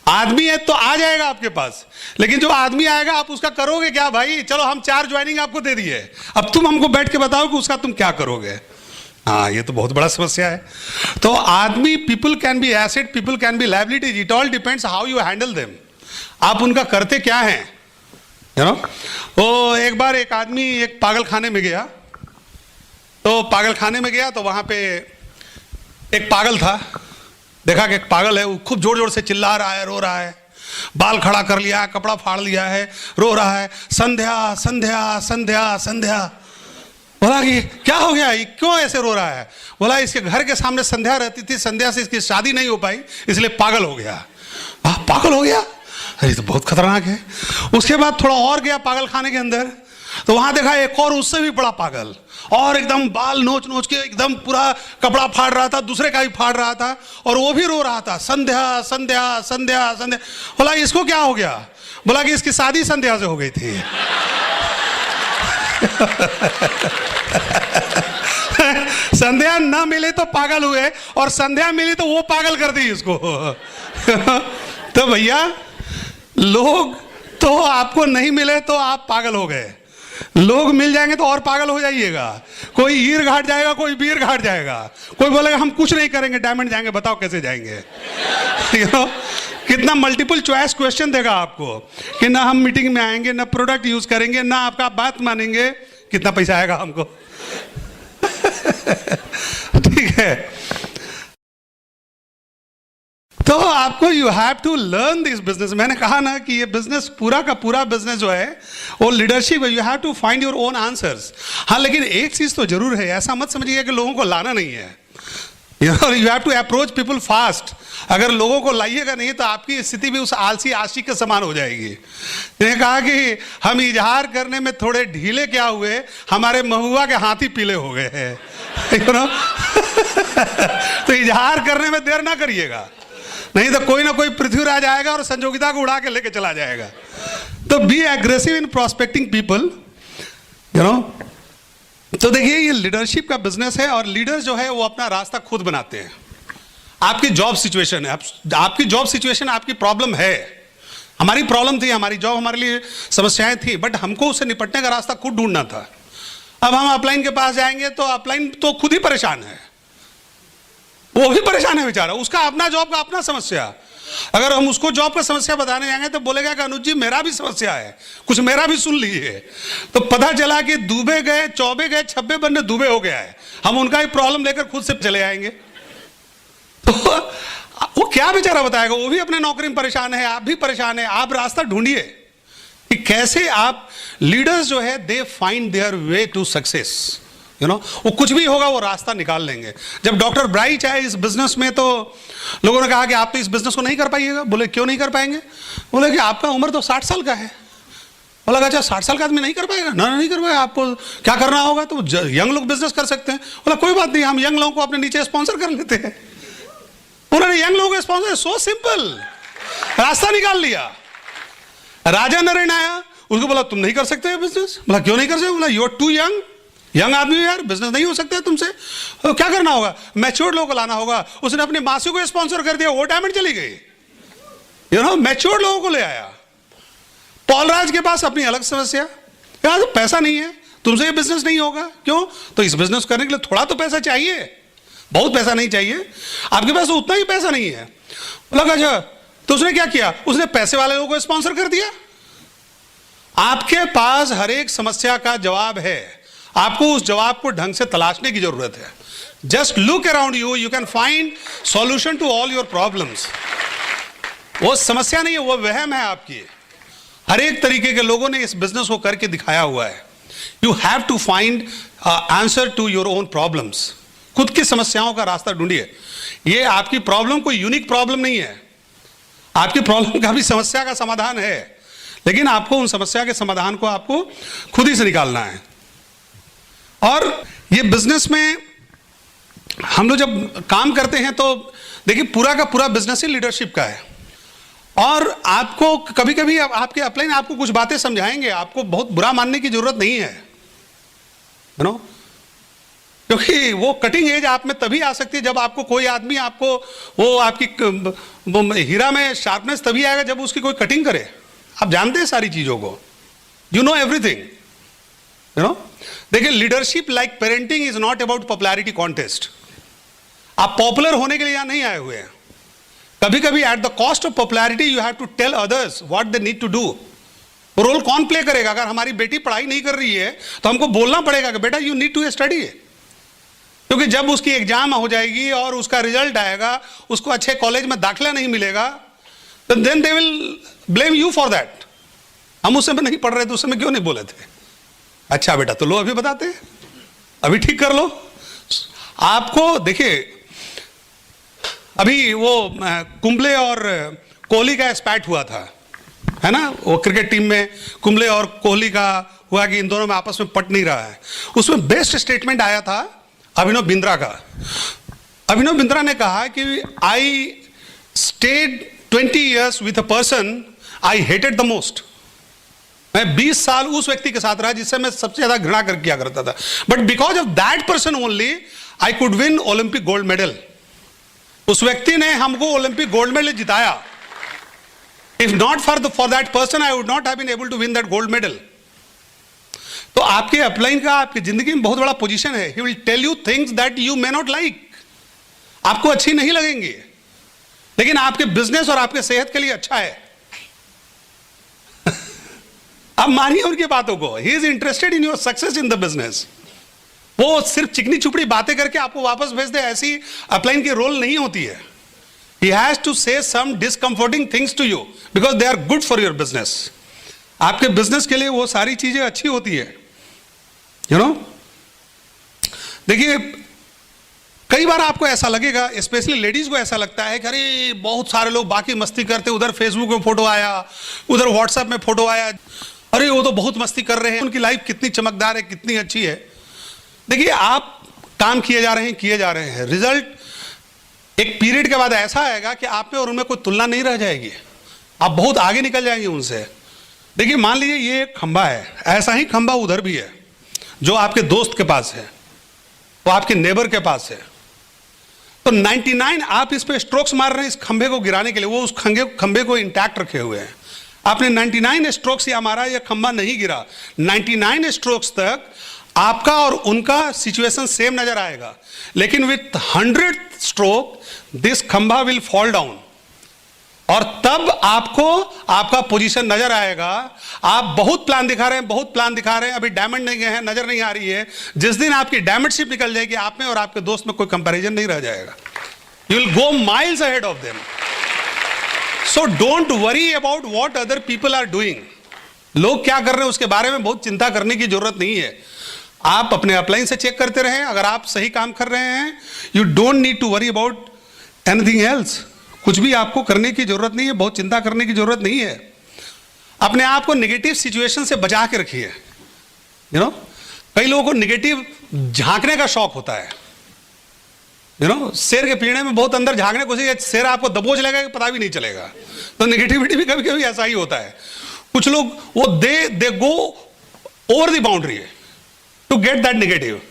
आदमी है तो आ जाएगा आपके पास, लेकिन जो आदमी आएगा आप उसका करोगे क्या भाई? चलो हम 4 ज्वाइनिंग आपको दे दिए, अब तुम हमको बैठ के बताओ कि उसका तुम क्या करोगे। हाँ, ये तो बहुत बड़ा समस्या है। तो आदमी, people can be asset, people can be liabilities, it all depends how you handle them. आप उनका करते क्या हैं, यू नो। तो एक बार एक आदमी एक पागल खाने में गया, तो पागल खाने में गया तो वहां पे एक पागल था। देखा कि एक पागल है, वो खूब जोर जोर से चिल्ला रहा है, रो रहा है, बाल खड़ा कर लिया है, कपड़ा फाड़ लिया है, रो रहा है, संध्या संध्या संध्या संध्या। बोला कि क्या हो गया, ये क्यों ऐसे रो रहा है? बोला इसके घर के सामने संध्या रहती थी, संध्या से इसकी शादी नहीं हो पाई इसलिए पागल हो गया। पागल हो गया? अरे तो बहुत खतरनाक है। उसके बाद थोड़ा और गया पागल खाने के अंदर, तो वहां देखा एक और उससे भी बड़ा पागल, और एकदम बाल नोच नोच के एकदम पूरा कपड़ा फाड़ रहा था, दूसरे का भी फाड़ रहा था, और वो भी रो रहा था, संध्या संध्या संध्या संध्या। बोला इसको क्या हो गया? बोला कि इसकी शादी संध्या से हो गई थी। संध्या ना मिले तो पागल हुए, और संध्या मिली तो वो पागल कर दी इसको। तो भैया, लोग तो आपको नहीं मिले तो आप पागल हो गए, लोग मिल जाएंगे तो और पागल हो जाइएगा। कोई ईर घाट जाएगा, कोई बीर घाट जाएगा, कोई बोलेगा हम कुछ नहीं करेंगे, डायमंड जाएंगे, बताओ कैसे जाएंगे। कितना मल्टीपल चॉइस क्वेश्चन देगा आपको कि ना हम मीटिंग में आएंगे, ना प्रोडक्ट यूज करेंगे, ना आपका बात मानेंगे, कितना पैसा आएगा हमको। ठीक है, तो आपको you have to learn this business. मैंने कहा ना कि ये बिजनेस पूरा का पूरा बिजनेस जो है वो लीडरशिप है। You have to find your own answers. हाँ, लेकिन एक चीज तो जरूर है, ऐसा मत समझिए कि लोगों को लाना नहीं है। You have to approach people fast. अगर लोगों को लाइएगा नहीं तो आपकी स्थिति भी उस आलसी आशिक के समान हो जाएगी। ने कहा कि हम इजहार करने में थोड़े ढीले क्या हुए, हमारे महुआ के हाथी पीले हो गए हैं। यू नो तो इजहार करने में देर ना करिएगा, नहीं तो कोई ना कोई पृथ्वीराज आएगा और संजोगिता को उड़ा के लेके चला जाएगा। तो B aggressive in prospecting people, you know. तो देखिए, ये लीडरशिप का बिजनेस है और लीडर जो है वो अपना रास्ता खुद बनाते हैं। आपकी जॉब सिचुएशन है, आपकी जॉब सिचुएशन आपकी प्रॉब्लम है। हमारी प्रॉब्लम थी, हमारी जॉब हमारे लिए समस्याएं थी, बट हमको उससे निपटने का रास्ता खुद ढूंढना था। अब हम अपलाइन के पास जाएंगे तो अपलाइन तो खुद ही परेशान है, वो भी परेशान है बेचारा, उसका अपना जॉब का अपना समस्या। अगर हम उसको जॉब का समस्या बताने जाएंगे तो बोलेगा कि अनुज जी मेरा भी समस्या है, कुछ मेरा भी सुन लीजिए। तो पता चला कि डूबे गए, चौबे गए, छब्बे बन्ने डूबे हो गया है। हम उनका ही प्रॉब्लम लेकर खुद से चले आएंगे तो वो क्या बेचारा बताएगा, वो भी अपने नौकरी में परेशान है, आप भी परेशान है। आप रास्ता ढूंढिए कि कैसे आप, लीडर्स जो है they find their way to success. You know, वो कुछ भी होगा वो रास्ता निकाल लेंगे। जब डॉक्टर ब्राइच आए इस बिजनेस में तो लोगों ने कहा कि आप तो इस बिजनेस को नहीं कर पाइएगा। बोले क्यों नहीं कर पाएंगे? बोले कि आपका उम्र तो 60 साल का है। बोला अच्छा 60 साल का आदमी नहीं कर पाएगा? ना नहीं कर पाएगा, आपको क्या करना होगा? तो यंग लोग बिजनेस कर सकते हैं। बोला कोई बात नहीं, हम यंग लोगों को अपने नीचे स्पॉन्सर कर लेते हैं। उन्होंने यंग लोगों को स्पॉन्सर, सो सिंपल, रास्ता निकाल लिया। राजा नरेन आया, उसको बोला तुम नहीं कर सकते बिजनेस। बोला क्यों नहीं कर सकते? बोला यू आर टू यंग आदमी हो यार, बिजनेस नहीं हो सकता है तुमसे। तो क्या करना होगा? मैच्योर्ड लोगों को लाना होगा। उसने अपनी मासी को स्पॉन्सर कर दिया, वो डायमंड चली गई। यू नो, मैच्योर्ड लोगों को ले आया। पॉल राज के पास अपनी अलग समस्या, यार तो पैसा नहीं है, तुमसे ये बिजनेस नहीं होगा। क्यों? तो इस बिजनेस करने के लिए थोड़ा तो पैसा चाहिए, बहुत पैसा नहीं चाहिए, आपके पास तो उतना ही पैसा नहीं है। लगा अच्छा, तो उसने क्या किया? उसने पैसे वाले लोगों को स्पॉन्सर कर दिया। आपके पास हर एक समस्या का जवाब है, आपको उस जवाब को ढंग से तलाशने की जरूरत है। Just look around you, you can find solution to all your problems. वो समस्या नहीं है, वो वहम है आपकी। हर एक तरीके के लोगों ने इस बिजनेस को करके दिखाया हुआ है। You have to find answer to your own problems. खुद की समस्याओं का रास्ता ढूंढिए। ये आपकी प्रॉब्लम कोई यूनिक प्रॉब्लम नहीं है, आपकी प्रॉब्लम का भी समस्या का समाधान है, लेकिन आपको उन समस्या के समाधान को आपको खुद ही से निकालना है। और ये बिजनेस में हम लोग जब काम करते हैं तो देखिए पूरा का पूरा बिजनेस ही लीडरशिप का है। और आपको कभी कभी आपके अपलाइन आपको कुछ बातें समझाएंगे, आपको बहुत बुरा मानने की जरूरत नहीं है, यू नो, क्योंकि वो कटिंग एज आप में तभी आ सकती है जब आपको कोई आदमी, आपको वो आपकी वो हीरा में शार्पनेस तभी आएगा जब उसकी कोई कटिंग करे। आप जानते हैं सारी चीजों को, you know everything, you know. देखिए, leadership like parenting is not about popularity contest. आप पॉपुलर होने के लिए यहां नहीं आए हुए हैं। कभी कभी at the cost of popularity you have to tell others what they need to do. Role कौन प्ले करेगा? अगर हमारी बेटी पढ़ाई नहीं कर रही है तो हमको बोलना पड़ेगा कि बेटा यू नीड टू स्टडी, क्योंकि जब उसकी एग्जाम हो जाएगी और उसका रिजल्ट आएगा, उसको अच्छे कॉलेज में दाखिला नहीं मिलेगा, तो then they will blame you for that. हम उस समय नहीं पढ़ रहे थे, उस समय क्यों नहीं बोले थे? अच्छा बेटा, तो लो अभी बताते हैं, अभी ठीक कर लो। आपको देखिए, अभी वो कुंबले और कोहली का स्पैट हुआ था, है ना, वो क्रिकेट टीम में कुंबले और कोहली का हुआ कि इन दोनों में आपस में पट नहीं रहा है। उसमें बेस्ट स्टेटमेंट आया था अभिनव बिंद्रा का। अभिनव बिंद्रा ने कहा कि I stayed 20 years with a person I hated the most. मैं 20 साल उस व्यक्ति के साथ रहा जिससे मैं सबसे ज्यादा घृणा किया करता था, but because of that person only I could win Olympic gold medal. उस व्यक्ति ने हमको ओलंपिक गोल्ड मेडल जिताया। If not for that person I would not have been able to win that gold medal. तो आपके upline का आपकी जिंदगी में बहुत बड़ा पोजीशन है। He will tell you things that you may not like, आपको अच्छी नहीं लगेंगी, लेकिन आपके बिजनेस और आपके सेहत के लिए अच्छा है। अब मानिए उनकी बातों को, he is interested in your success in the business. वो सिर्फ चिकनी चुपड़ी बातें करके आपको वापस भेज दे, ऐसी अपलाइन की रोल नहीं होती है। ही has to say some discomforting things to you because they are good for your business. आपके बिजनेस के लिए वो सारी चीजें अच्छी होती है, यू नो। देखिए, कई बार आपको ऐसा लगेगा, स्पेशली लेडीज को ऐसा लगता है कि अरे बहुत सारे लोग बाकी मस्ती करते, उधर फेसबुक में फोटो आया, उधर व्हाट्सएप में फोटो आया, अरे वो तो बहुत मस्ती कर रहे हैं, उनकी लाइफ कितनी चमकदार है, कितनी अच्छी है। देखिए, आप काम किए जा रहे हैं, रिजल्ट एक पीरियड के बाद ऐसा आएगा कि आप में और उनमें कोई तुलना नहीं रह जाएगी, आप बहुत आगे निकल जाएंगे उनसे। देखिए, मान लीजिए ये एक खंबा है, ऐसा ही खंबा उधर भी है जो आपके दोस्त के पास है, वो आपके नेबर के पास है। तो 99 आप इस पे स्ट्रोक्स मार रहे हैं इस खंबे को गिराने के लिए, वो उस खंबे को इंटैक्ट रखे हुए हैं। आपने 99 स्ट्रोक्स या मारा, ये खंबा नहीं गिरा। 99 स्ट्रोक्स तक आपका और उनका सिचुएशन सेम नजर आएगा, लेकिन विथ 100th स्ट्रोक दिस खंबा विल फॉल डाउन, और तब आपको आपका पोजीशन नजर आएगा। आप बहुत प्लान दिखा रहे हैं, अभी डायमंड नहीं गए हैं, नजर नहीं आ रही है। जिस दिन आपकी डायमंड शिप निकल जाएगी, आप में और आपके दोस्त में कोई कंपैरिजन नहीं रह जाएगा। You will go miles ahead of them. So don't worry about what other people are doing. लोग क्या कर रहे हैं उसके बारे में बहुत चिंता करने की जरूरत नहीं है। आप अपने अपलाइन से चेक करते रहें, अगर आप सही काम कर रहे हैं, you don't need to worry about anything else. कुछ भी आपको करने की जरूरत नहीं है, बहुत चिंता करने की जरूरत नहीं है। अपने आप को नेगेटिव सिचुएशन से बचा के रखिए। यू नो, कई लोगों को नेगेटिव झांकने का शौक होता है। यू नो, शेर के पीढ़े में बहुत अंदर झांकने को, शेर आपको दबोच लेगा कि पता भी नहीं चलेगा। तो नेगेटिविटी भी कभी कभी ऐसा ही होता है। कुछ लोग वो they go over the boundary to get that negative.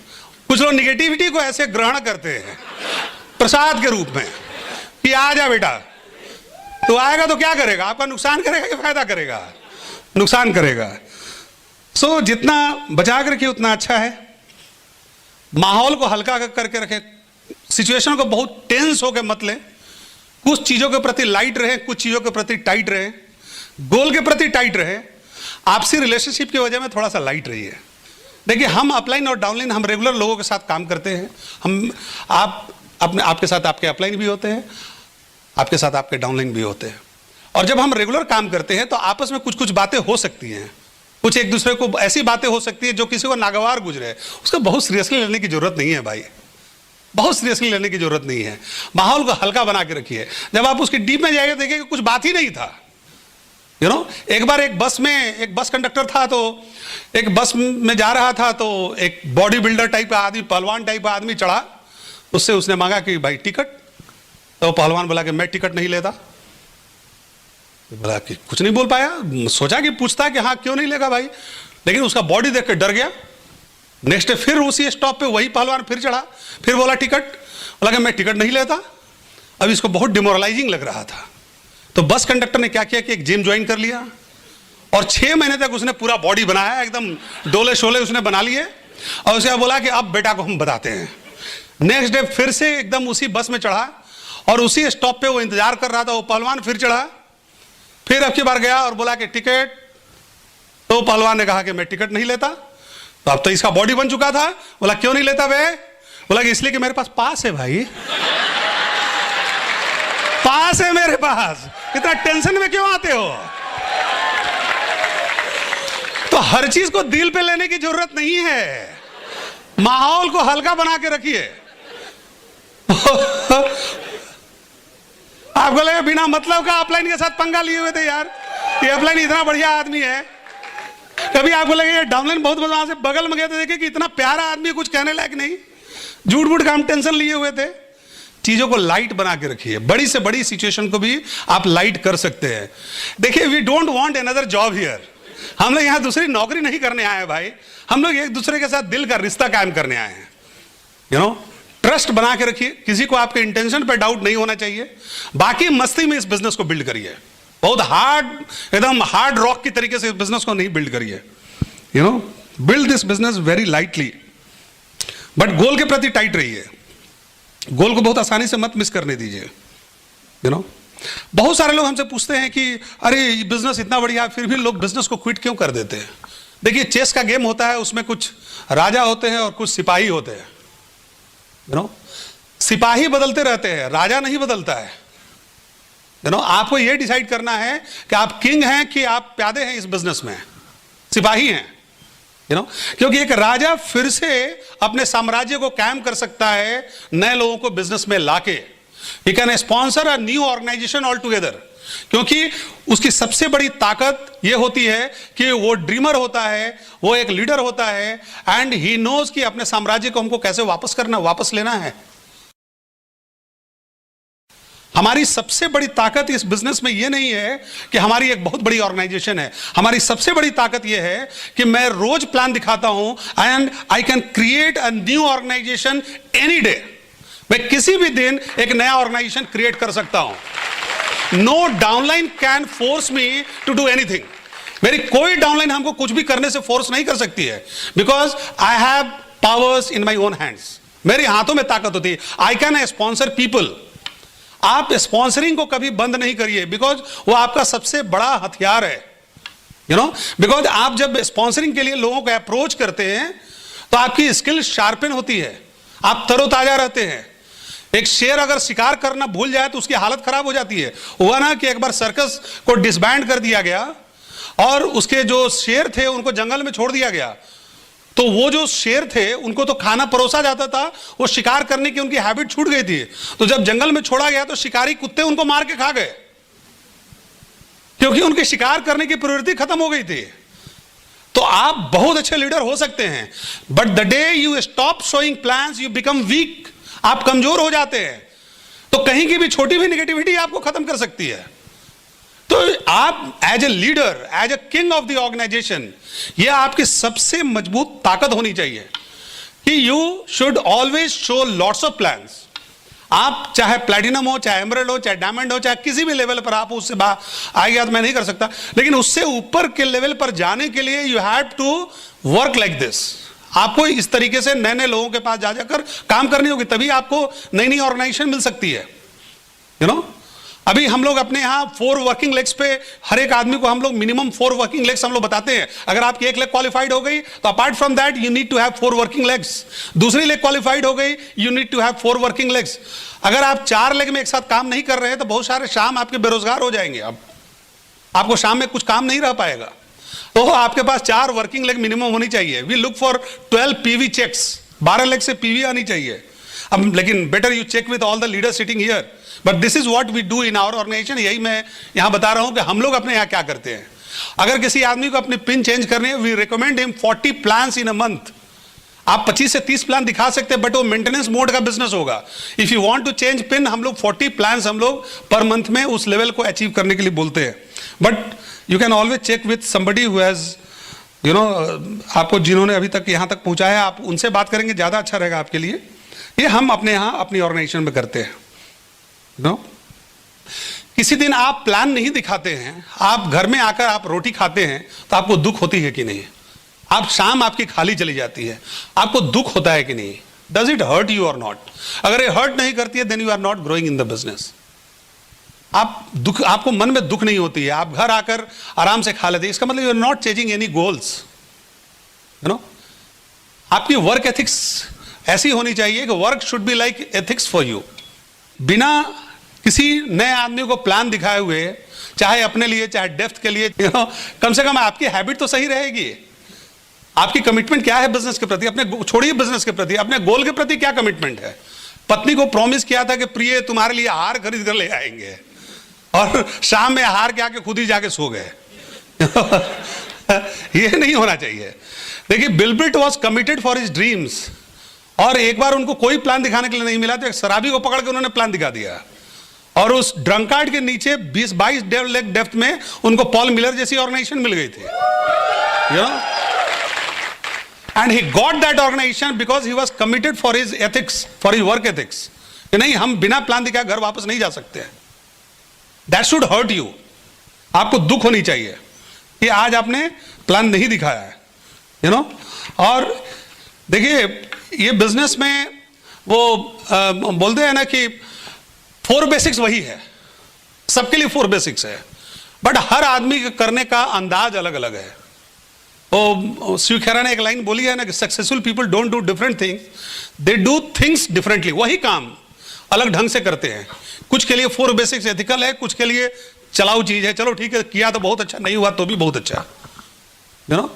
कुछ लोग नेगेटिविटी को ऐसे ग्रहण करते हैं प्रसाद के रूप में कि आ जा बेटा, तो आएगा तो क्या करेगा, आपका नुकसान करेगा कि फायदा करेगा? नुकसान करेगा। सो जितना बचा के रखिए उतना अच्छा है। माहौल को हल्का करके रखें, सिचुएशन को बहुत टेंस होकर मत लें। कुछ चीजों के प्रति लाइट रहे, कुछ चीजों के प्रति टाइट रहे, गोल के प्रति टाइट रहे। आपसी रिलेशनशिप की वजह में थोड़ा सा लाइट रहिए। देखिए, हम अपलाइन और डाउनलाइन, हम रेगुलर लोगों के साथ काम करते हैं। आपके साथ आपके अपलाइन भी होते हैं, आपके साथ आपके डाउनलाइन भी होते हैं। और जब हम रेगुलर काम करते हैं तो आपस में कुछ कुछ बातें हो सकती हैं, कुछ एक दूसरे को ऐसी बातें हो सकती है जो किसी को नागवार गुजरे, उसको बहुत सीरियसली लेने की जरूरत नहीं है भाई, बहुत सीरियसली लेने की जरूरत नहीं है। माहौल को हल्का बना के रखिए। जब आप उसके डीप में जाएंगे देखेंगे कुछ बात ही नहीं था। यू नो, एक बार एक बस कंडक्टर था, तो एक बस में जा रहा था, तो एक बॉडी बिल्डर टाइप का आदमी, पहलवान टाइप का आदमी चढ़ा। उससे उसने मांगा कि भाई टिकट, तो पहलवान बोला कि मैं टिकट नहीं लेता। बोला कि कुछ नहीं बोल पाया, सोचा कि पूछता कि हाँ क्यों नहीं लेगा भाई, लेकिन उसका बॉडी देख के डर गया। नेक्स्ट डे फिर उसी स्टॉप पे वही पहलवान फिर चढ़ा, फिर बोला टिकट, बोला कि मैं टिकट नहीं लेता। अब इसको बहुत डिमोरलाइजिंग लग रहा था, तो बस कंडक्टर ने क्या किया कि एक जिम ज्वाइन कर लिया, और 6 महीने तक उसने पूरा बॉडी बनाया, एकदम डोले शोले उसने बना लिए, और उसे बोला कि अब बेटा को हम बताते हैं। नेक्स्ट डे फिर से एकदम उसी बस में चढ़ा, और उसी स्टॉप पे वो इंतजार कर रहा था, वो पहलवान फिर चढ़ा, फिर अब की बार गया और बोला कि टिकट, तो पहलवान ने कहा कि मैं टिकट नहीं लेता। तो अब तो इसका बॉडी बन चुका था। बोला क्यों नहीं लेता बे? बोला कि इसलिए कि मेरे पास पास है भाई, पास है मेरे पास, इतना टेंशन में क्यों आते हो? तो हर चीज को दिल पे लेने की जरूरत नहीं है, माहौल को हल्का बना के रखिए। आपको लगे बिना मतलब का अपलाइन के साथ पंगा लिए हुए थे यार, ये अपलाइन इतना बढ़िया आदमी है। कभी आपको लगे ये डाउनलाइन बहुत बदमाश से बगल में गए तो देखे कि इतना प्यारा आदमी, कुछ कहने लायक नहीं, झूठ मूठ का हम टेंशन लिए हुए थे। चीजों को लाइट बना के रखिए, बड़ी से बड़ी सिचुएशन को भी आप लाइट कर सकते हैं। देखिए, we don't want another job here. हम लोग यहाँ दूसरी नौकरी नहीं करने आए हैं भाई, हम लोग एक दूसरे के साथ दिल का रिश्ता कायम करने आए हैं। यू नो, ट्रस्ट बना के रखिए, किसी को आपके इंटेंशन पे डाउट नहीं होना चाहिए। बाकी मस्ती में इस बिजनेस को बिल्ड करिए, बहुत हार्ड, एकदम हार्ड रॉक की तरीके से इस बिजनेस को नहीं बिल्ड करिए। You know, build this business very lightly, but गोल के प्रति टाइट रहिए, गोल को बहुत आसानी से मत मिस करने दीजिए। यू नो, बहुत सारे लोग हमसे पूछते हैं कि अरे ये बिजनेस इतना बढ़िया है, फिर भी लोग बिजनेस को क्विट क्यों कर देते हैं? देखिए, चेस का गेम होता है, उसमें कुछ राजा होते हैं और कुछ सिपाही होते हैं। सिपाही बदलते रहते हैं, राजा नहीं बदलता है। आपको यह डिसाइड करना है कि आप किंग हैं कि आप प्यादे हैं इस बिजनेस में, सिपाही हैं। क्योंकि एक राजा फिर से अपने साम्राज्य को कायम कर सकता है नए लोगों को बिजनेस में लाके। He can sponsor a new organization all together, क्योंकि उसकी सबसे बड़ी ताकत यह होती है कि वो ड्रीमर होता है, वो एक लीडर होता है, एंड ही नोज कि अपने साम्राज्य को हमको कैसे वापस लेना है। हमारी सबसे बड़ी ताकत इस बिजनेस में यह नहीं है कि हमारी एक बहुत बड़ी ऑर्गेनाइजेशन है। हमारी सबसे बड़ी ताकत यह है कि मैं रोज प्लान दिखाता हूं and I can create a new organization any day. मैं किसी भी दिन एक नया ऑर्गेनाइजेशन क्रिएट कर सकता हूं। No downline can force me to do anything. मेरी कोई डाउनलाइन हमको कुछ भी करने से फोर्स नहीं कर सकती है, because I have powers in my own hands. मेरे हाथों में ताकत होती है। I can sponsor people. आप स्पॉन्सरिंग को कभी बंद नहीं करिए, बिकॉज वो आपका सबसे बड़ा हथियार है। बिकॉज आप जब स्पॉन्सरिंग के लिए लोगों को अप्रोच करते हैं तो आपकी स्किल शार्पन होती है, आप तरोताजा रहते हैं। एक शेर अगर शिकार करना भूल जाए तो उसकी हालत खराब हो जाती है। हुआ ना कि एक बार सर्कस को डिसबैंड कर दिया गया और उसके जो शेर थे उनको जंगल में छोड़ दिया गया, तो वो जो शेर थे उनको तो खाना परोसा जाता था, वो शिकार करने की उनकी हैबिट छूट गई थी। तो जब जंगल में छोड़ा गया तो शिकारी कुत्ते उनको मार के खा गए, क्योंकि उनके शिकार करने की प्रवृत्ति खत्म हो गई थी। तो आप बहुत अच्छे लीडर हो सकते हैं, but the day you stop showing plans you become weak. आप कमजोर हो जाते हैं, तो कहीं की भी छोटी भी निगेटिविटी आपको खत्म कर सकती है। तो आप as a leader, as a king of the organization, यह आपकी सबसे मजबूत ताकत होनी चाहिए कि you should always show lots of plans. आप चाहे प्लैटिनम हो, चाहे एमरल्ड हो, चाहे डायमंड हो, चाहे किसी भी लेवल पर आप उससे आगे तो मैं नहीं कर सकता, लेकिन उससे ऊपर के लेवल पर जाने के लिए you have to work like this. आपको इस तरीके से नए नए लोगों के पास जाकर काम करनी होगी, तभी आपको नई नई ऑर्गेनाइजेशन मिल सकती है। अभी हम लोग अपने यहाँ 4 वर्किंग लेग्स पे हर एक आदमी को हम लोग मिनिमम 4 वर्किंग लेग्स हम लोग बताते हैं। अगर आपकी एक लेग क्वालिफाइड हो गई तो apart from that you need to have 4 working legs. दूसरी लेग क्वालिफाइड हो गई, you need to have 4 working legs. अगर आप 4 लेग में एक साथ काम नहीं कर रहे हैं तो बहुत सारे शाम आपके बेरोजगार हो जाएंगे। अब आपको शाम में कुछ काम नहीं रह पाएगा, तो आपके पास 4 वर्किंग लेग मिनिमम होनी चाहिए। We look for 12 PV checks, 12 leg से पीवी आनी चाहिए। अब लेकिन better you check with all the leaders sitting here, but this is what we do in our organization. यही मैं यहां बता रहा हूं कि हम लोग अपने यहां क्या करते हैं। अगर किसी आदमी को अपनी पिन चेंज करनी है, we recommend him 40 plans in a month. आप 25 से 30 प्लान दिखा सकते हैं, बट वो मेंटेनेंस मोड का बिजनेस होगा। If you want to change pin, हम लोग 40 प्लान्स हम लोग पर मंथ में उस लेवल को अचीव करने के लिए बोलते हैं। But you can always check with somebody who has आपको जिन्होंने अभी तक यहां तक पहुंचाया, आप उनसे बात करेंगे, ज्यादा अच्छा रहेगा आपके लिए। ये हम अपने यहां अपनी ऑर्गेनाइजेशन में करते हैं। किसी दिन आप प्लान नहीं दिखाते हैं, आप घर में आकर आप रोटी खाते हैं तो आपको दुख होती है कि नहीं? आप शाम आपकी खाली चली जाती है, आपको दुख होता है कि नहीं? Does it hurt you or not? अगर ये हर्ट नहीं करती है, then you are not growing in the business. आपको मन में दुख नहीं होती है, आप घर आकर आराम से खा लेते हैं, इसका मतलब you are not chasing any goals. आपकी वर्क एथिक्स ऐसी होनी चाहिए कि work should be like ethics for you. बिना किसी नए आदमी को प्लान दिखाए हुए, चाहे अपने लिए चाहे डेप्थ के लिए, कम से कम आपकी हैबिट तो सही रहेगी। आपकी कमिटमेंट क्या है बिजनेस के प्रति? अपने छोड़िए बिजनेस के प्रति, अपने गोल के प्रति क्या कमिटमेंट है? पत्नी को प्रॉमिस किया था कि प्रिय तुम्हारे लिए हार खरीद कर ले आएंगे, और शाम में हार के आके खुद ही जाके सो गए। ये नहीं होना चाहिए। देखिए, bill bit was committed for his dreams, और एक बार उनको कोई प्लान दिखाने के लिए नहीं मिला तो एक शराबी को पकड़ के उन्होंने प्लान दिखा दिया, और उस ड्रंकार्ड के नीचे 20-22 लेग डेप्थ में उनको पॉल मिलर जैसी ऑर्गेनाइजेशन मिल गई थी। And he got that organization because he was committed for his ethics, for his work ethics, कि नहीं, हम बिना प्लान दिखाए घर वापस नहीं जा सकते। That should hurt you. आपको दुख होनी चाहिए कि आज आपने प्लान नहीं दिखाया है, और देखिए, ये बिजनेस में वो बोलते हैं ना कि 4 बेसिक्स वही है। सबके लिए 4 बेसिक्स है, बट हर आदमी के करने का अंदाज अलग अलग है। तो शिव खेरा ने एक लाइन बोली है ना कि successful people don't do different things, they do things differently. वही काम अलग ढंग से करते हैं। कुछ के लिए 4 बेसिक्स एथिकल है, कुछ के लिए चलाऊ चीज है, चलो ठीक है किया तो बहुत अच्छा, नहीं हुआ तो भी बहुत अच्छा, यू नो।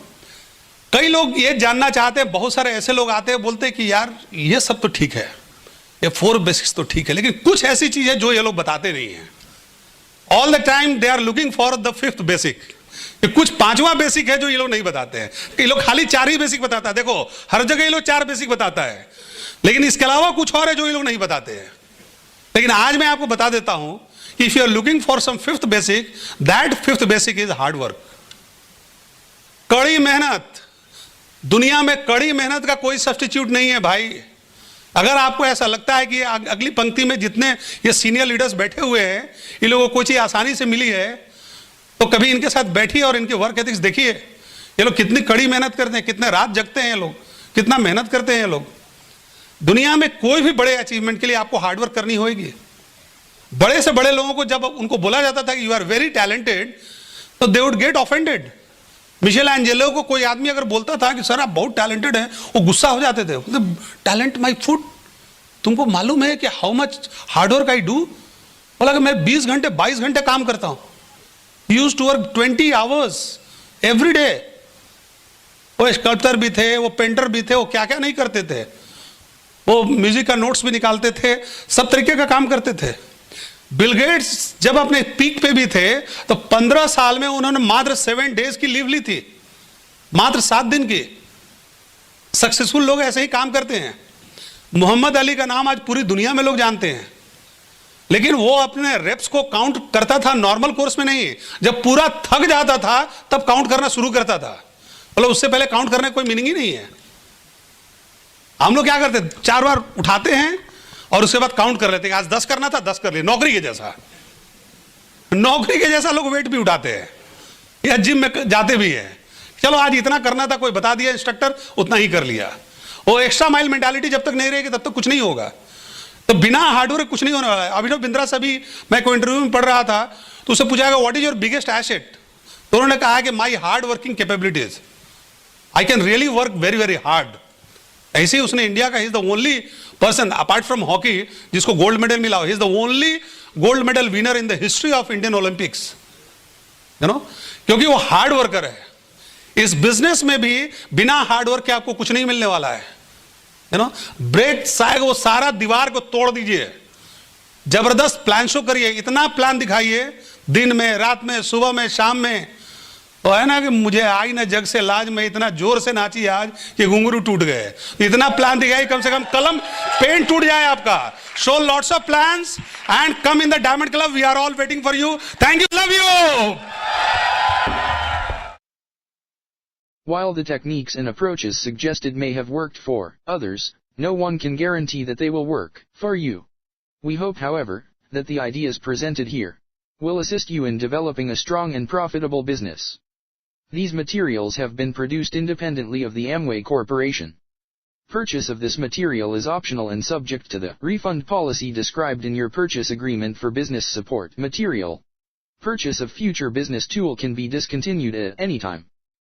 कई लोग ये जानना चाहते हैं, बहुत सारे ऐसे लोग आते हैं बोलते हैं कि यार ये सब तो ठीक है, ये 4 बेसिक्स तो ठीक है, लेकिन कुछ ऐसी चीज है जो ये लोग बताते नहीं है। All the time they are looking for the 5th basic. कुछ 5वां बेसिक है जो ये लोग नहीं बताते हैं। ये लोग खाली 4 ही बेसिक बताता है। देखो हर जगह ये लोग 4 बेसिक बताता है, लेकिन इसके अलावा कुछ और है जो ये लोग नहीं बताते हैं। लेकिन आज मैं आपको बता देता हूं कि if you are looking for some 5th basic, that 5th basic is hard work. कड़ी मेहनत। दुनिया में कड़ी मेहनत का कोई सब्स्टिट्यूट नहीं है भाई। अगर आपको ऐसा लगता है कि अगली पंक्ति में जितने ये सीनियर लीडर्स बैठे हुए हैं, इन लोगों को कोई चीज आसानी से मिली है, तो कभी इनके साथ बैठिए और इनके वर्क एथिक्स देखिए। ये लोग कितनी कड़ी मेहनत करते हैं, कितने रात जगते हैं ये लोग, कितना मेहनत करते हैं ये लोग। दुनिया में कोई भी बड़े अचीवमेंट के लिए आपको हार्डवर्क करनी होगी। बड़े से बड़े लोगों को जब उनको बोला जाता था कि यू आर वेरी टैलेंटेड, तो they would get offended. Michelangelo को कोई आदमी अगर बोलता था कि सर आप बहुत टैलेंटेड हैं, वो गुस्सा हो जाते थे। टैलेंट माई फूड, तुमको मालूम है कि how much hard work I do? बोला कि मैं 20 घंटे 22 घंटे काम करता हूं। Used to work 20 hours every day. वो स्कल्प्टर भी थे, वो पेंटर भी थे, वो क्या क्या नहीं करते थे। वो म्यूजिक का नोट्स भी निकालते थे, सब तरीके का काम करते थे। बिल गेट्स जब अपने पीक पे भी थे तो 15 साल में उन्होंने मात्र 7 डेज की लीव ली थी, मात्र 7 दिन की। सक्सेसफुल लोग ऐसे ही काम करते हैं। मोहम्मद अली का नाम आज पूरी दुनिया में लोग जानते हैं, लेकिन वो अपने रेप्स को काउंट करता था नॉर्मल कोर्स में नहीं। जब पूरा थक जाता था तब काउंट करना शुरू करता था। मतलब उससे पहले काउंट करने कोई मीनिंग ही नहीं है। हम लोग क्या करते हैं, 4 बार उठाते हैं और उसके बाद काउंट कर लेते हैं। आज 10 करना था, 10 कर लिए। नौकरी के जैसा लोग वेट भी उठाते हैं या जिम में जाते भी हैं। चलो आज इतना करना था, कोई बता दिया इंस्ट्रक्टर, उतना ही कर लिया। वो एक्स्ट्रा माइल मेंटालिटी जब तक नहीं रहेगी तब तक कुछ नहीं होगा। तो बिना हार्डवर्क कुछ नहीं होने वाला है। अभिनव बिंद्रा से भी मैं कोई इंटरव्यू में पढ़ रहा था, तो उससे पूछा गया what is your biggest asset, तो उन्होंने कहा कि my hard working capabilities, I can really work very very hard. ऐसे ही उसने इंडिया का, he is the only person apart from hockey जिसको गोल्ड मेडल मिला। He is the only gold medal winner in the history of Indian Olympics, you know, क्योंकि वो hard worker है। इस business में भी बिना हार्ड वर्क के आपको कुछ नहीं मिलने वाला है, यू नो। ब्रेक साइड वो सारा दीवार को तोड़ दीजिए, जबरदस्त प्लान शो करिए, इतना प्लान दिखाइए दिन में, रात में, सुबह में, शाम में। तो है ना कि मुझे आई ना जग से लाज, में इतना जोर से नाची आज कि घुंघरू टूट गए। इतना प्लान दिखाई, कम से कम कलम पेन टूट जाए आपका। Show lots of plans and come in the diamond club. We are all waiting for you. Thank you, love you. While the techniques and approaches suggested may have worked for others, no one can guarantee that they will work for you. We hope, however, that the ideas presented here will assist you in developing a strong and profitable business. These materials have been produced independently of the Amway Corporation. Purchase of this material is optional and subject to the refund policy described in your purchase agreement for business support material. Purchase of future business tool can be discontinued at any time.